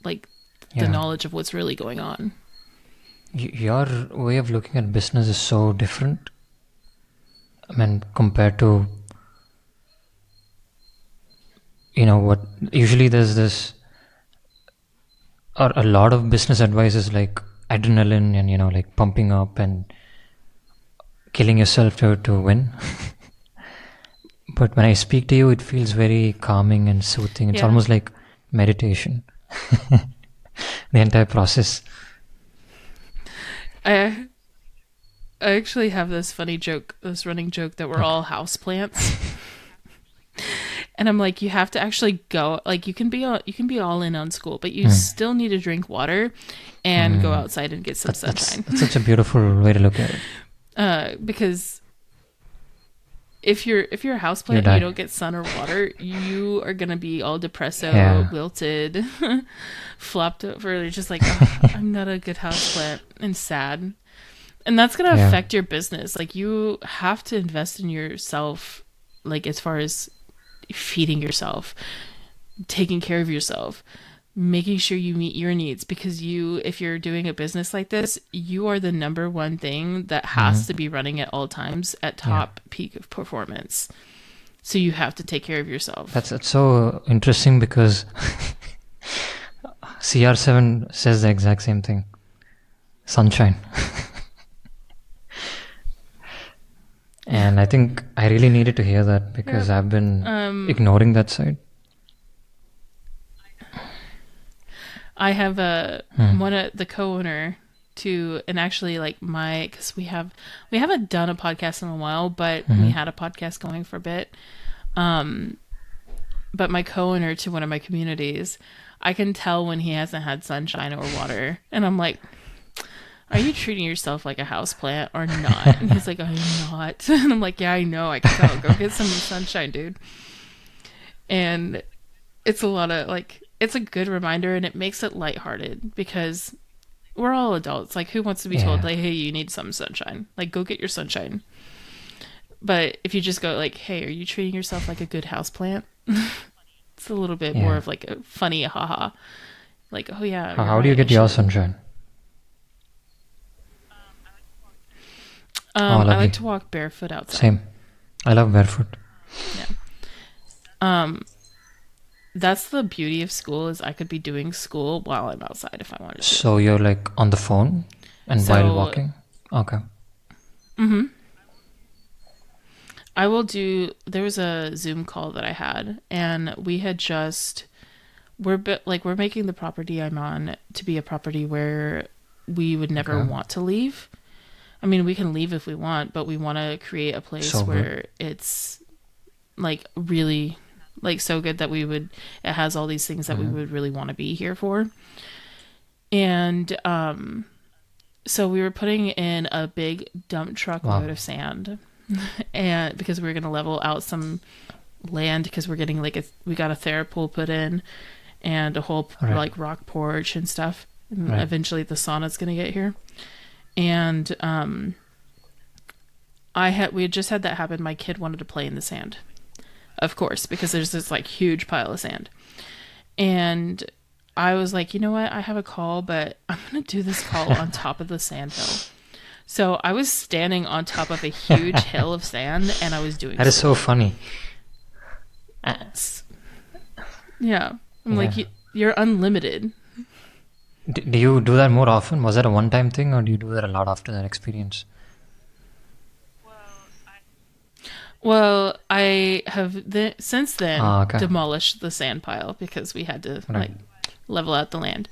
like the Yeah. knowledge of what's really going on. Your way of looking at business is so different. I mean, compared to, what usually there's this, or a lot of business advice is like adrenaline and, like pumping up and killing yourself to win. But when I speak to you, it feels very calming and soothing. It's Yeah. almost like meditation, the entire process. I I actually have this funny joke, this running joke that we're Okay. all houseplants. And I'm like, you have to actually go. Like, you can be all in on school, but you Hmm. still need to drink water and go Hmm. outside and get some That's sunshine. that's such a beautiful way to look at it. Because if you're a houseplant You and you die. don't get sun or water, you are gonna be all depresso, Yeah. wilted, flopped over. You're just like, oh, I'm not a good houseplant, and sad. And that's gonna Yeah. affect your business. Like you have to invest in yourself, like as far as feeding yourself, taking care of yourself, making sure you meet your needs, because if you're doing a business like this, you are the number one thing that Hmm. has to be running at all times at Yeah. top peak of performance. So you have to take care of yourself. That's so interesting because CR7 says the exact same thing. Sunshine. And I think I really needed to hear that because Yeah. I've been Um, ignoring that side. I have Hmm. one of the co-owner to, and actually like because we haven't done a podcast in a while, but we Hmm. had a podcast going for a bit. Um, but my co-owner to one of my communities, I can tell when he hasn't had sunshine or water, and I'm like, are you treating yourself like a houseplant or not? And he's like, I'm not. And I'm like, yeah, I know, I can tell. Go get some sunshine, dude. And it's a lot of like, it's a good reminder, and it makes it lighthearted because we're all adults. Like, who wants to be told, Yeah. like, hey, you need some sunshine? Like, go get your sunshine. But if you just go, like, hey, are you treating yourself like a good houseplant? It's a little bit more Yeah. of like a funny haha. Like, oh, yeah, How, you're how do you right. I get your should. sunshine? Oh, I like lovely. to walk barefoot outside. Same. I love barefoot. Yeah. Um, that's the beauty of school is I could be doing school while I'm outside if I wanted to. So you're like on the phone and while So walking? Okay. I will do. There was a Zoom call that I had, and we had just we're making the property I'm on to be a property where we would never Okay. want to leave. I mean, we can leave if we want, but we want to create a place So good. where it's like really like so good that we would it has all these things that we Hmm. would really want to be here for. And so we were putting in a big dump truck load Wow. of sand and because we were going to level out some land because we're getting we got a therapool put in and a whole All right. like rock porch and stuff. And Right. eventually the sauna's going to get here. And we had just had that happen. My kid wanted to play in the sand, of course, because there's this like huge pile of sand. And I was like, you know what? I have a call, but I'm going to do this call on top of the sand hill. So I was standing on top of a huge hill of sand and I was doing That is so Skool. funny. Uh, Yeah. I'm like, yeah. you're unlimited. Do you do that more often? Was that a one-time thing, or do you do that a lot after that experience? Well, I have since then Ah, okay. demolished the sand pile because we had to Right. like level out the land.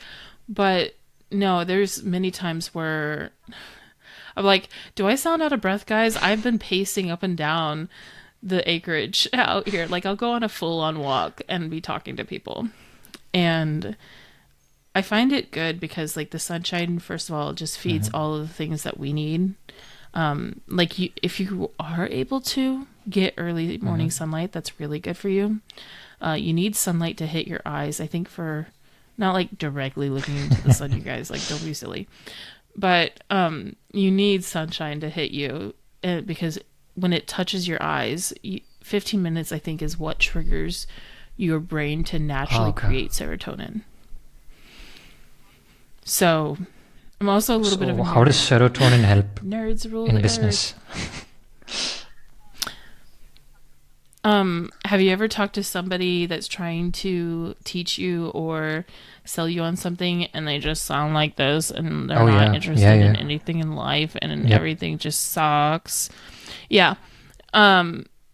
But no, there's many times where I'm like, do I sound out of breath, guys? I've been pacing up and down the acreage out here. Like, I'll go on a full on walk and be talking to people. And I find it good because, like, the sunshine, first of all, just feeds Hmm. all of the things that we need. If you are able to get early morning Hmm. sunlight, that's really good for you. You need sunlight to hit your eyes, I think, for not like directly looking into the sun, you guys. Like, don't be silly. But you need sunshine to hit you because when it touches your eyes, 15 minutes, I think, is what triggers your brain to Ah, naturally okay. create serotonin. So I'm also a little bit of So a how does nerd. serotonin help Nerds rule in the earth. business? Have you ever talked to somebody that's trying to teach you or sell you on something and they just sound like this and they're Oh not yeah, yeah, interested in yeah. anything in life and Yep. everything just sucks? Yeah.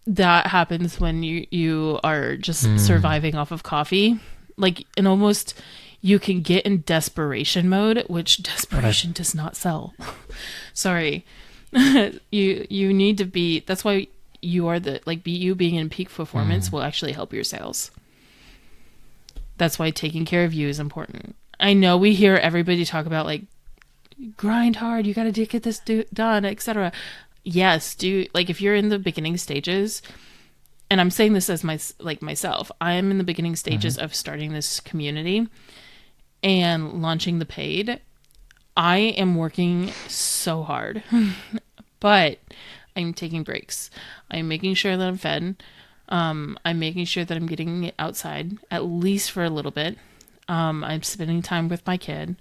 That happens when you are just Hmm. surviving off of coffee. Like and almost you can get in desperation mode, which Right. desperation does not sell. Sorry. You need to be that's why you are the like be you being in peak performance Hmm. will actually help your sales. That's why taking care of you is important. I know we hear everybody talk about like grind hard, you got to get this done, etc. Yes, do like if you're in the beginning stages, and I'm saying this as myself, I am in the beginning Hmm. stages of starting this community and launching the paid. I am working so hard, but I'm taking breaks. I'm making sure that I'm fed. I'm making sure that I'm getting outside at least for a little bit. I'm spending time with my kid.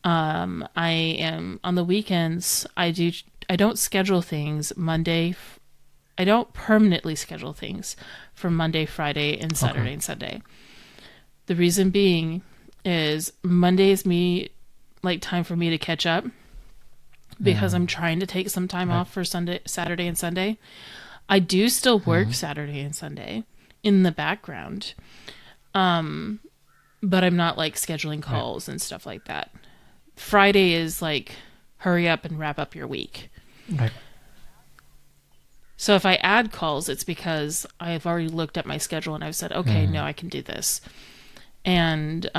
I am on the weekends. I don't schedule things Monday. I don't permanently schedule things for Monday, Friday, and Okay. Saturday and Sunday. The reason being is Monday is me like time for me to catch up because I'm Hmm. trying to take some time Right. off for Sunday, Saturday, and Sunday. I do still work Hmm. Saturday and Sunday in the background, but I'm not like scheduling Right. calls and stuff like that. Friday is like hurry up and wrap up your week. Right. So if I add calls, it's because I've already looked at my schedule and I've said, okay, no, Hmm. I can do this. And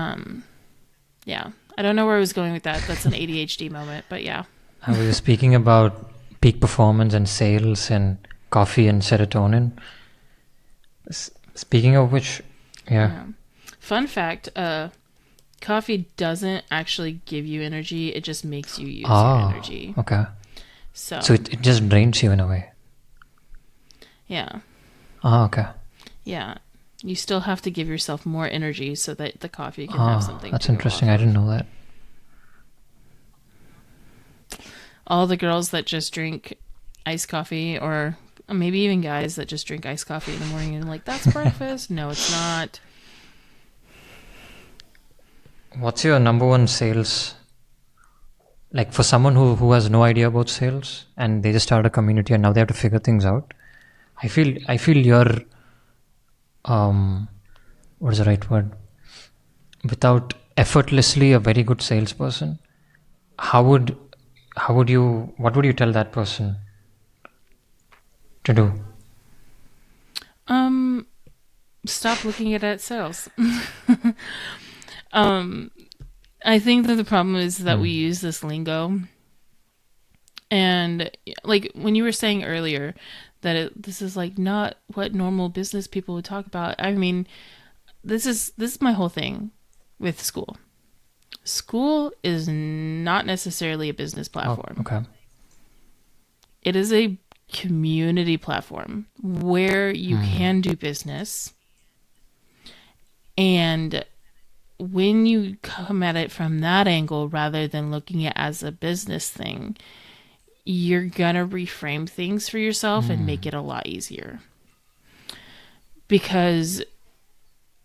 yeah, I don't know where I was going with that. That's an ADHD moment, but yeah. I was speaking about peak performance and sales and coffee and serotonin. Speaking of which, yeah. Yeah. Fun fact, coffee doesn't actually give you energy, it just makes you use your Ah, energy. okay. So So, it just drains you in a way. yeah. Ah, okay. Yeah. You still have to give yourself more energy so that the coffee can have Ah, something to that's go interesting. off I didn't of. know that. All the girls that just drink iced coffee, or maybe even guys that just drink iced coffee in the morning and like, that's breakfast. No, it's not. What's your number one sales? Like for someone who has no idea about sales and they just start a community and now they have to figure things out. I feel you're um what is the right word? Without effortlessly a very good salesperson, how would how would you what would you tell that person to do? Um, Stop looking at sales. um, I think that the problem is that we Hmm. use this lingo, and like when you were saying earlier that this is like not what normal business people would talk about. I mean, this is my whole thing with Skool. Skool is not necessarily a business Oh, platform. okay. It is a community platform where you Hmm. can do business. And when you come at it from that angle rather than looking at it as a business thing, you're going to reframe things for yourself and make Hmm. it a lot easier. Because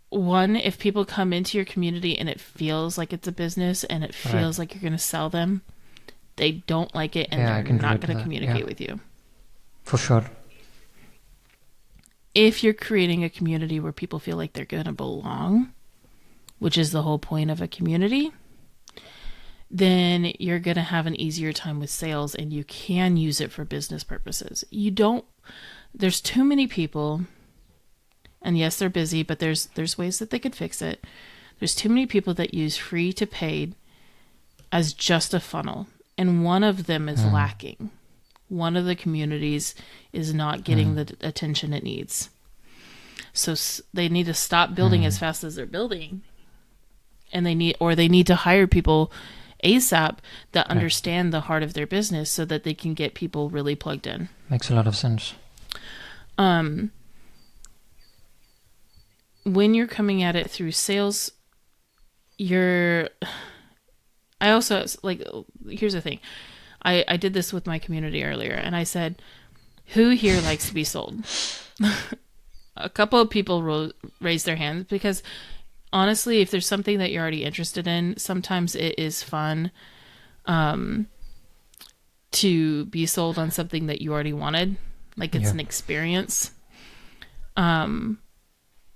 one, if people come into your community and it feels like it's a business and it Right. feels like you're going to sell them, they don't like it and Yeah, I they're can not relate to going to that. Yeah, communicate with you. for sure. If you're creating a community where people feel like they're going to belong, which is the whole point of a community, then you're going to have an easier time with sales and you can use it for business purposes. You don't There's too many people, and yes, they're busy, but there's ways that they could fix it. There's too many people that use free to paid as just a funnel, and one of them is Hmm. lacking. One of the communities is not getting Hmm. the attention it needs. So they need to stop building as Hmm. fast as they're building, and they need to hire people ASAP that Right. understand the heart of their business so that they can get people really plugged in. Makes a lot of sense. Um, when you're coming at it through sales, you're. I also like. Here's the thing. I did this with my community earlier, and I said, "Who here likes to be sold?" A couple of people raised their hands because honestly, if there's something that you're already interested in, sometimes it is fun um, to be sold on something that you already wanted. Like it's Yeah. an experience. Um,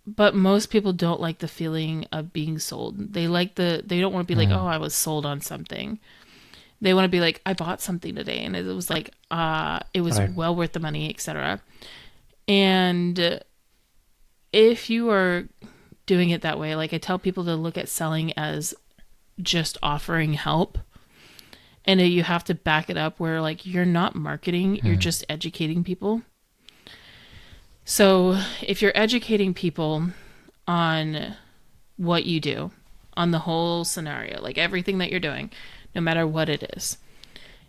but most people don't like the feeling of being sold. They don't want to be like, Hmm. oh, I was sold on something. They want to be like, I bought something today and it was like, it was Right. well worth the money, etc. And if you are doing it that way, like I tell people to look at selling as just offering help. And you have to back it up where like you're not marketing, you're Hmm. just educating people. So if you're educating people on what you do, on the whole scenario, like everything that you're doing, no matter what it is,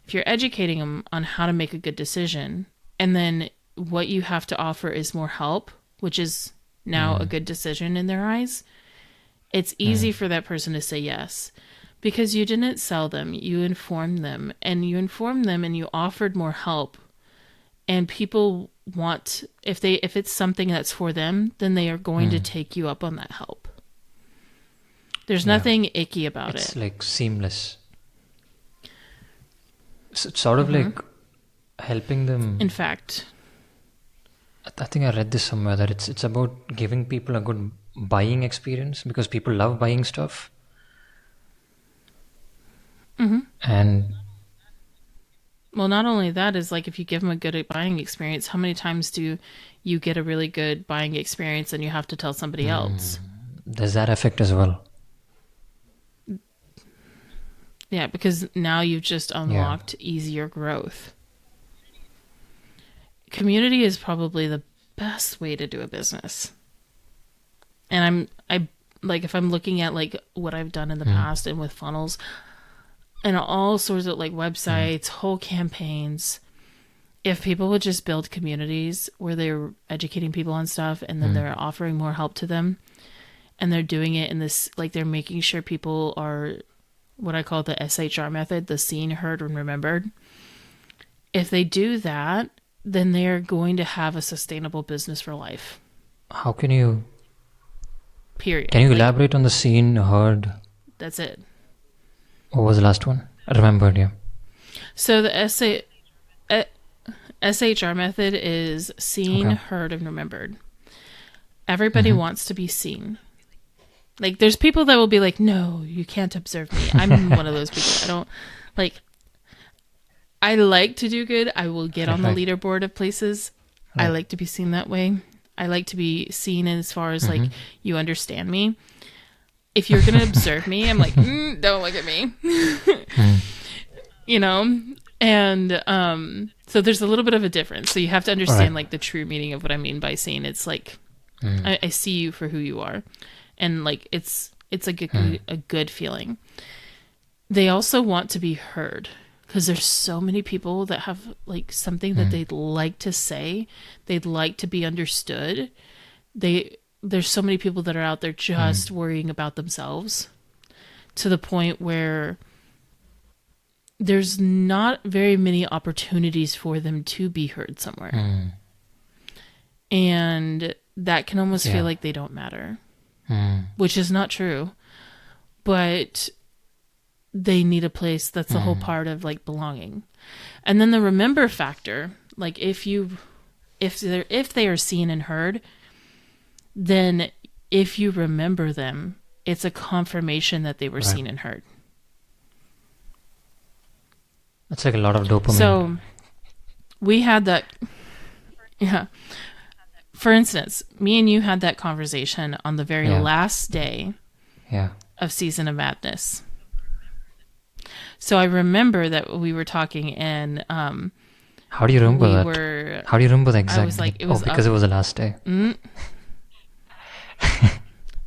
if you're educating them on how to make a good decision, and then what you have to offer is more help, which is now a Hmm. good decision in their eyes, it's Hmm. easy for that person to say yes because you didn't sell them, you informed them, and you offered more help. And people want, if it's something that's for them, then they are going to Hmm. take you up on that help. There's Yeah. nothing icky about It's it. like seamless. It's sort of Mm-hmm. like helping In them. fact, I think I read this somewhere that it's about giving people a good buying experience because people love buying stuff. mm-hmm. And Well, not only that is like if you give them a good buying experience, how many times do you get a really good buying experience and you have to tell somebody else? there's that effect as well. Yeah, because now you've just Yeah. unlocked easier growth. Community is probably the best way to do a business. And I like if I'm looking at like what I've done in the Hmm. past and with funnels and all sorts of like Hmm. websites, whole campaigns, if people would just build communities where they're educating people on stuff and then Hmm. they're offering more help to them and they're doing it in this like they're making sure people are what I call the SHR method, the seen, heard, and remembered. If they do that, then they're going to have a sustainable business for life. How can Period. you Like elaborate on the scene heard? that's it. What was the last one? I remembered, yeah. So the SA, SHR method is seen, Okay. heard, and remembered. Everybody Mm-hmm. wants to be seen. Like, there's people that will be like, no, you can't observe me. I'm one of those people. I don't, like, I like to do good. I will get on Right, the right, leaderboard of places. I right. like to be seen that way. I like to be seen as far as, like, Mm-hmm. you understand me. If you're going to observe me, I'm like, don't look at me. Mm. You know? And so there's a little bit of a difference. So you have to All right. understand, like, the true meaning of what I mean by saying it's like, Mm. I see you for who you are. And, like, it's Mm. a good feeling. They also want to be heard because there's so many people that have, like, something that Mm. they'd like to say. They'd like to be understood. There's so many people that are out there Mm. just worrying about themselves to the point where there's not very many opportunities for them to be heard somewhere. Mm. And that can almost feel Yeah. like they don't matter, Mm. which is not true. But they need a place. That's the whole Mm. part of, like, belonging. And then the remember factor, like, if they are seen and heard, then if you remember them, it's a confirmation that they were Right. seen and heard. That's like a lot of dopamine. So we had that. Yeah. For instance, me and you had that conversation on the very Yeah. last day Yeah. of Season of Madness. So I remember that we were talking, and How do you remember we that? were. How do you remember the I exact was date? like, it Oh, was because up. it was the last day.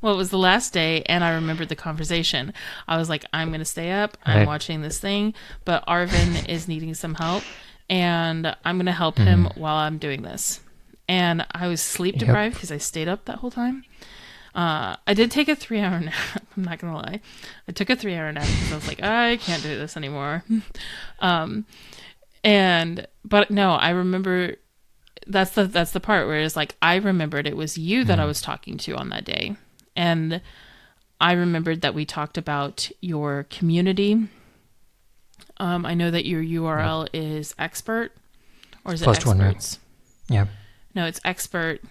Well, it was the last day, and I remembered the conversation. I was like, I'm going to stay up. I'm Right. watching this thing, but Arvin is needing some help, and I'm going to help him Mm. while I'm doing this. And I was sleep Yep. deprived because I stayed up that whole time. I did take a 3 hour nap. I'm not going to lie. I took a 3 hour nap because I was like, I can't do this anymore. But no, I remember that's the part where it's like, I remembered it was you that I was talking to on that day. And I remembered that we talked about your community. I know that your URL is expert, or is it First one, yeah. experts? Yeah. No, it's expert.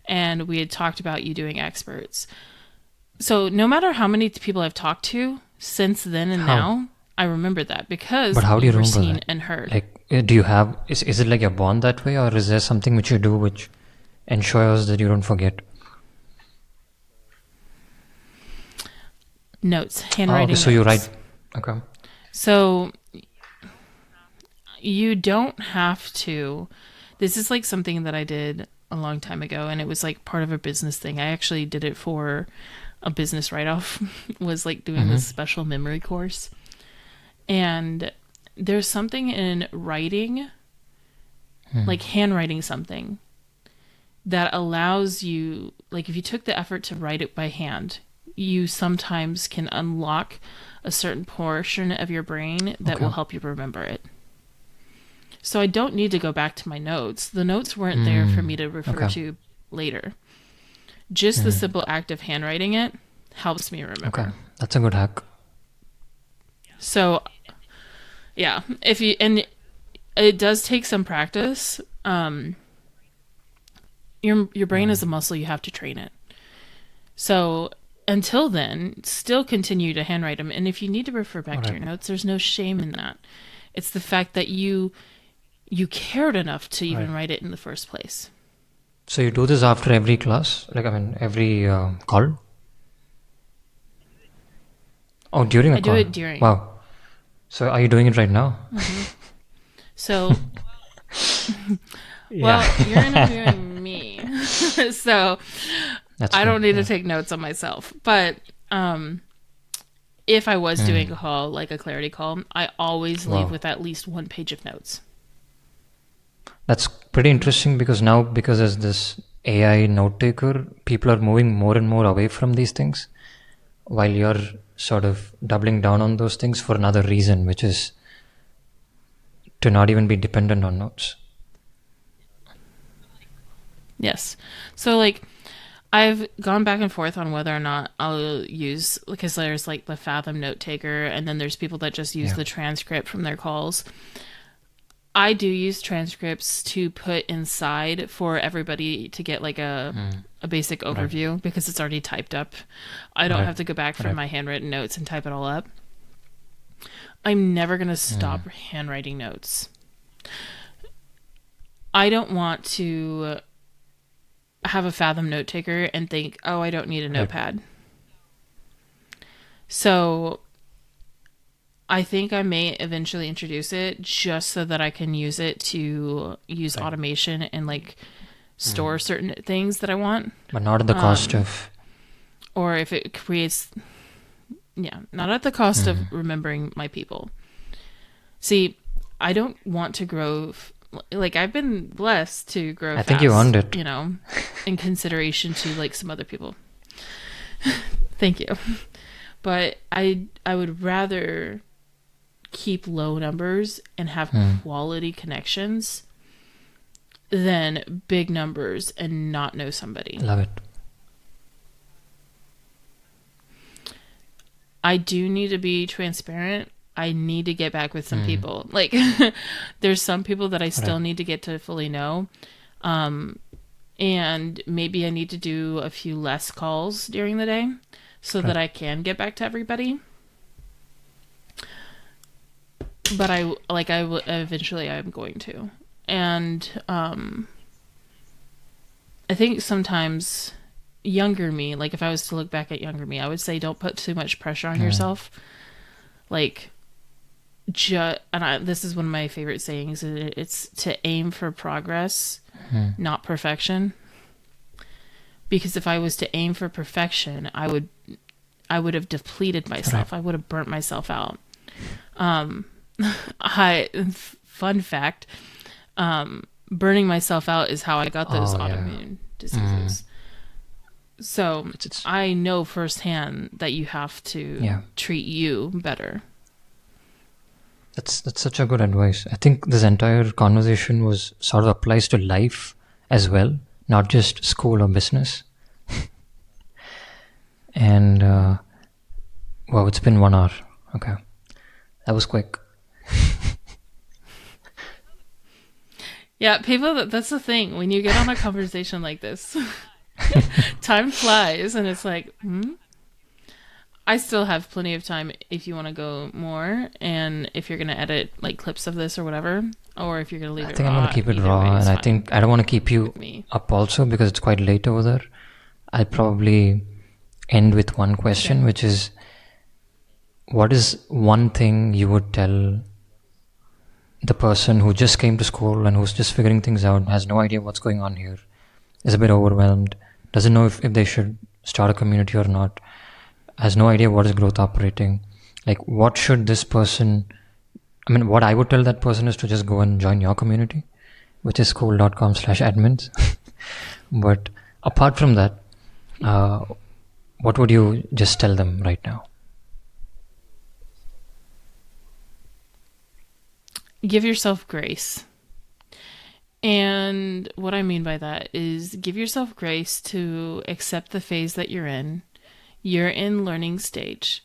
And we had talked about you doing experts. So no matter how many people I've talked to since then and How? now, I remember that because But how do you you were remember seen that? and heard. Like, do you have, is it like you're born that way, or is there something which you do which ensures that you don't forget? Notes, Oh, handwriting okay, so you notes. write. Okay. So you don't have to. This is like something that I did a long time ago, and it was like part of a business thing. I actually did it for a business write-off. Was like doing this special memory course. And there's something in writing, like handwriting something, that allows you, like, if you took the effort to write it by hand, you sometimes can unlock a certain portion of your brain that Okay. will help you remember it. So I don't need to go back to my notes. The notes weren't there for me to refer Okay. to later. Just the simple act of handwriting it helps me remember. Okay. That's a good hack. So, yeah, if you, and it does take some practice. Your brain is a muscle, you have to train it. So until then, still continue to handwrite them. And if you need to refer back to your notes, there's no shame in that. It's the fact that you cared enough to even write it in the first place. So you do this after every class? Like, I mean, every call? Oh, during a I call? do it during. Wow. So are you doing it right now? So, well, you're interviewing me. So That's I true. don't need to take notes on myself. But if I was doing a call, like a clarity call, I always leave Wow. with at least 1 page of notes. That's pretty interesting because now, because there's this AI note taker, people are moving more and more away from these things while you're sort of doubling down on those things for another reason, which is to not even be dependent on notes. Yes. So, like, I've gone back and forth on whether or not I'll use, because there's like the Fathom note taker, and then there's people that just use Yeah. the transcript from their calls. I do use transcripts to put inside for everybody to get like a basic Right. overview because it's already typed up. I don't Right. have to go back from Right. my handwritten notes and type it all up. I'm never going to stop handwriting notes. I don't want to have a Fathom note taker and think, oh, I don't need a Right. notepad. So I think I may eventually introduce it just so that I can use it to use Right. automation and like store certain things that I want. But not at the cost Um, of. or if it creates, yeah, not at the cost of remembering my people. See, I don't want to grow, like, I've been blessed to grow I think you earned fast, it. in consideration to like some other people. Thank you. But I would rather keep low numbers and have quality connections than big numbers and not know somebody. Love it. I do need to be transparent. I need to get back with some people. Like, there's some people that I Right. still need to get to fully know. And maybe I need to do a few less calls during the day so that Right. I can get back to everybody. But I will eventually I'm going to. And I think sometimes younger me, like if I was to look back at younger me, I would say don't put too much pressure on yourself. Like this is one of my favorite sayings. It's to aim for progress, not perfection. Because if I was to aim for perfection, I would have depleted Right. myself. I would have burnt myself out. Um, I fun fact, burning myself out is how I got those Oh yeah. autoimmune diseases. So It's I know firsthand that you have to yeah. treat you better. That's such a good advice. I think this entire conversation was sort of applies to life as well, not just school or business. And wow, it's been 1 hour. Okay, that was quick. Yeah, people, that's the thing. When you get on a conversation like this, time flies and it's like, I still have plenty of time if you want to go more and if you're going to edit like clips of this or whatever, or if you're going to leave I it think I'm gonna raw, keep it either way raw, is and I fine think I don't want to keep you with me. up also because it's quite late over there. I'll probably end with one question, Okay. which is, what is one thing you would tell the person who just came to school and who's just figuring things out, has no idea what's going on here, is a bit overwhelmed, doesn't know if they should start a community or not, has no idea what is growth operating? Like, what should this person, I mean, what I would tell that person is to just go and join your community, which is school.com/admins. But apart from that, uh, what would you just tell them right now? Give yourself grace. And what I mean by that is give yourself grace to accept the phase that you're in. You're in learning stage.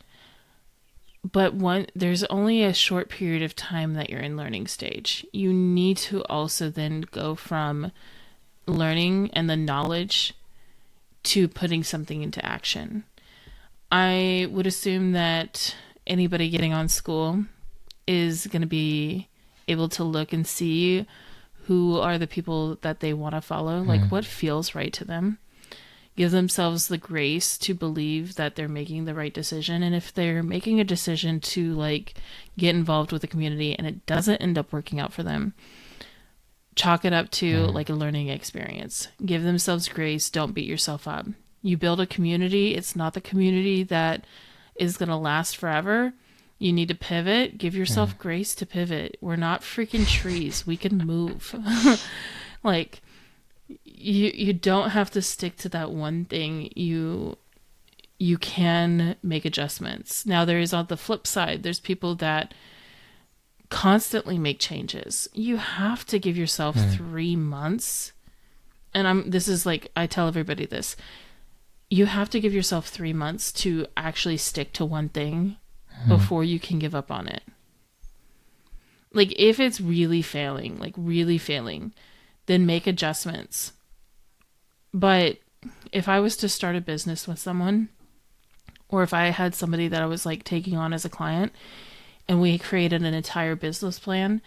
But there's only a short period of time that you're in learning stage. You need to also then go from learning and the knowledge to putting something into action. I would assume that anybody getting on Skool is going to be able to look and see who are the people that they want to follow, like what feels right to them. Give themselves the grace to believe that they're making the right decision. And if they're making a decision to like get involved with the community and it doesn't end up working out for them, chalk it up to like a learning experience. Give themselves grace. Don't beat yourself up. You build a community. It's not the community that is going to last forever. You need to pivot. Give yourself grace to pivot. We're not freaking trees. We can move. Like, you don't have to stick to that one thing. You can make adjustments. Now there is on the flip side, there's people that constantly make changes. You have to give yourself 3 months. And this is like I tell everybody this. You have to give yourself 3 months to actually stick to one thing before you can give up on it. Like if it's really failing, like really failing, then make adjustments. But if I was to start a business with someone, or if I had somebody that I was like taking on as a client and we created an entire business plan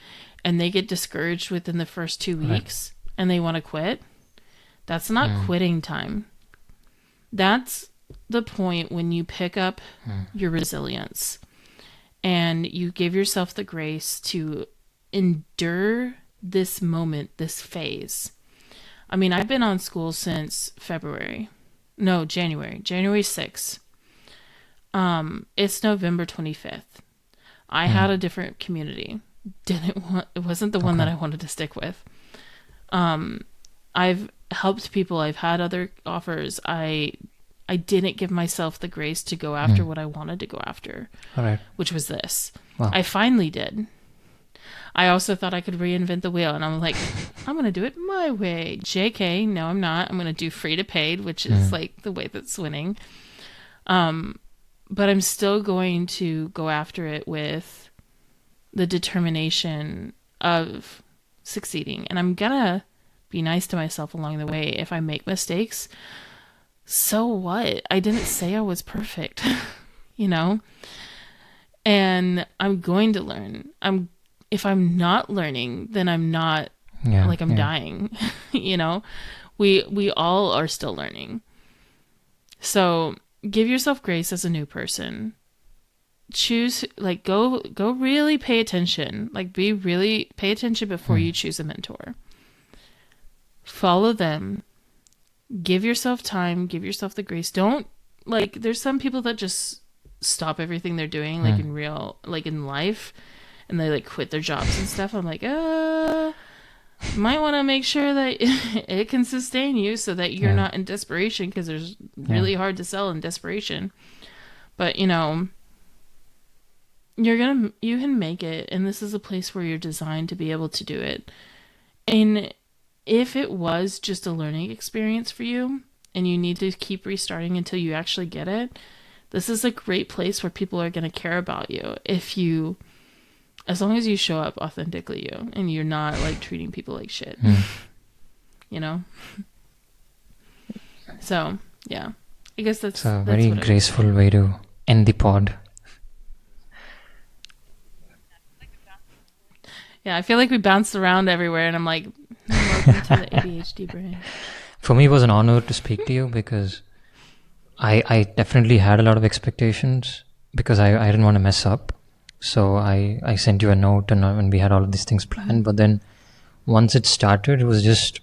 and they get discouraged within the first 2 weeks and they want to quit, that's not quitting time. That's the point when you pick up your resilience and you give yourself the grace to endure this moment, this phase. I mean, I've been on Skool since January 6th. It's November 25th. I had a different community. It wasn't the one that I wanted to stick with. I've helped people. I've had other offers. I didn't give myself the grace to go after what I wanted to go after, which was this. Wow. I finally did. I also thought I could reinvent the wheel, and I'm like, I'm going to do it my way. JK, no, I'm not. I'm going to do free to paid, which is like the way that's winning. But I'm still going to go after it with the determination of succeeding. And I'm going to be nice to myself along the way. If I make mistakes, so what? I didn't say I was perfect, you know? And I'm going to learn. If I'm not learning, then I'm not I'm dying, you know? We all are still learning. So give yourself grace as a new person. Choose, like, go really pay attention. Like, pay attention before you choose a mentor. Follow them. Give yourself time. Give yourself the grace. Don't, like, there's some people that just stop everything they're doing, like, in life, and they, like, quit their jobs and stuff. I'm like, might want to make sure that it can sustain you so that you're not in desperation, because there's really hard to sell in desperation. But, you know, you can make it, and this is a place where you're designed to be able to do it. And if it was just a learning experience for you and you need to keep restarting until you actually get it, this is a great place where people are going to care about you as long as you show up authentically you and you're not like treating people like shit. You know? So, yeah. I guess that's a very graceful way to end the pod. Yeah, I feel like we bounced around everywhere, and I'm like, welcome to the ADHD brain. For me, it was an honor to speak to you, because I definitely had a lot of expectations, because I didn't want to mess up. So I sent you a note, and we had all of these things planned. But then once it started, it was just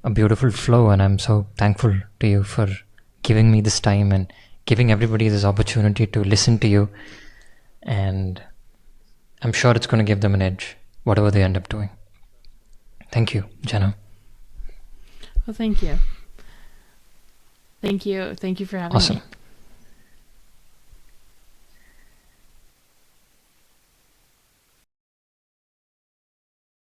a beautiful flow. And I'm so thankful to you for giving me this time and giving everybody this opportunity to listen to you. And I'm sure it's going to give them an edge, whatever they end up doing. Thank you, Jenna. Well, thank you. Thank you. Thank you for having me. Awesome.